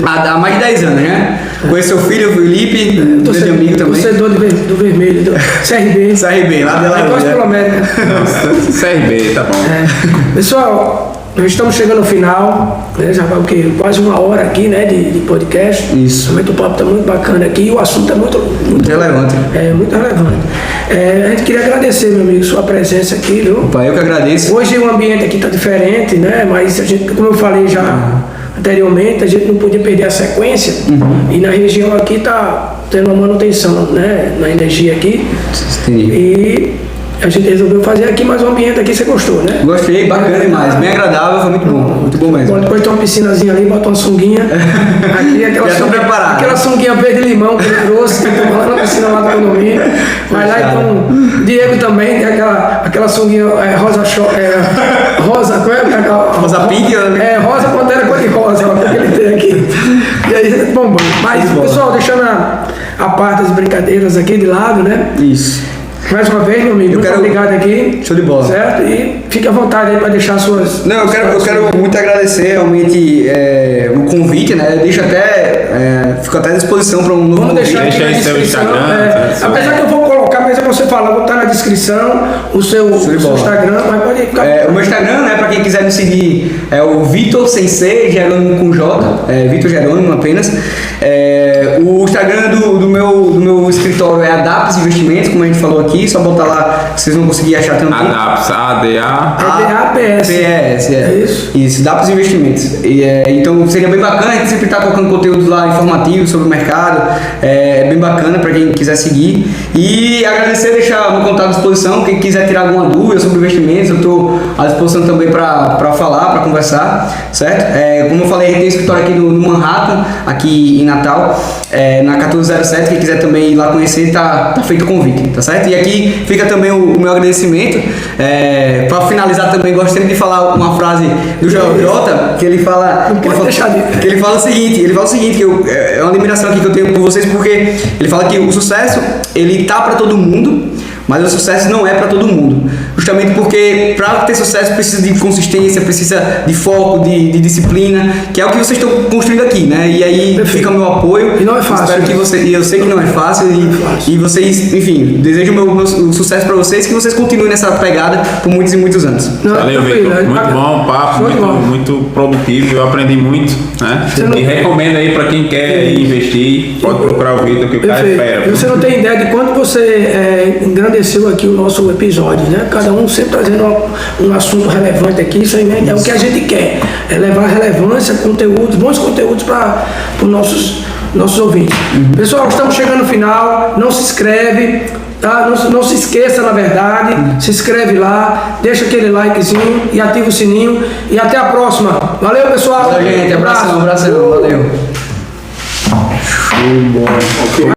Há mais de 10 anos, né? Conheço seu filho, o Felipe, grande amigo também. Torcedor do Vermelho, do CRB. Lá de lá. Gosto pelo América. CRB, tá bom. Pessoal, nós estamos chegando ao final, né? Já vai quase 1 hora aqui, né, de podcast. Isso. Realmente o papo está muito bacana aqui e o assunto é muito relevante. Muito relevante. A gente queria agradecer, meu amigo, sua presença aqui, viu? Opa, eu que agradeço. Hoje o ambiente aqui está diferente, né? Mas a gente, como eu falei já anteriormente, a gente não podia perder a sequência. E na região aqui está tendo uma manutenção, né, na energia aqui. Entendi. E a gente resolveu fazer aqui, mas o ambiente aqui você gostou, né? Gostei, bacana demais, bem agradável, foi muito bom mesmo. Bom, depois tem uma piscinazinha ali, bota uma sunguinha. Aqui, aquela sunguinha verde-limão que ele trouxe, que tem lá na piscina lá do condomínio. Vai lá e com o Diego também, tem aquela sunguinha rosa, rosa pink? Rosa quando era cor de rosa, ó, que ele tem aqui. E aí aí bombando. Mas, pessoal, deixando a parte das brincadeiras aqui de lado, né? Isso. Mais uma vez, meu amigo, muito obrigado aqui. Show de bola. Certo? E fique à vontade aí para deixar suas... Não, eu quero muito agradecer realmente o convite, né? Deixo até... fico até à disposição para um novo Vamos convite. deixar aqui Deixa na aí seu descrição. Instagram, Apesar que eu vou colocar, mas é você falar, vou botar na descrição o seu Instagram, mas pode ficar. O meu Instagram, né, pra quem quiser me seguir, é o Vitor Sensei, Jerônimo com J, Vitor Jerônimo apenas. O Instagram do meu escritório é Adapts Investimentos, como a gente falou aqui, só botar lá, vocês vão conseguir achar também. Adapts, A-D-A. ADAPS. PS, É isso? Isso, Adapts Investimentos. Então seria bem bacana, a gente sempre tá colocando conteúdo lá informativo sobre o mercado, é bem bacana pra quem quiser seguir. E agradecer, deixar meu contato à disposição, quem quiser tirar alguma dúvida sobre investimentos, eu estou à disposição também para falar, para conversar, certo? Como eu falei, a gente tem escritório aqui no Manhattan, aqui em Natal, na 1407, quem quiser também ir lá conhecer, tá feito o convite, tá certo? E aqui fica também o meu agradecimento. Para finalizar também, gostaria de falar uma frase do Joel J, que ele fala... Que ele fala o seguinte, que é uma admiração aqui que eu tenho por vocês, porque ele fala que o sucesso, ele tá para todo mundo, mas o sucesso não é para todo mundo. Justamente porque para ter sucesso precisa de consistência, precisa de foco, de disciplina, que é o que vocês estão construindo aqui, né? E aí fica o meu apoio. E não é fácil. Espero que e eu sei que não é fácil. E vocês, enfim, desejo o sucesso para vocês, que vocês continuem nessa pegada por muitos e muitos anos. Valeu, Vitor. Muito bom o papo, muito produtivo. Eu aprendi muito, né? E recomendo aí para quem quer investir, pode procurar o Vitor, que o cara é fera. Você não tem ideia de quanto você engrandeceu aqui o nosso episódio, né? Cada um sempre trazendo um assunto relevante aqui. Isso aí é o que a gente quer, é levar relevância, conteúdos, bons conteúdos para os nossos ouvintes. Pessoal, estamos chegando no final. Não se inscreve, tá? Não se esqueça, na verdade, se inscreve lá, deixa aquele likezinho e ativa o sininho. E até a próxima. Valeu, pessoal. Valeu, gente. Abração. Valeu. Show, bom.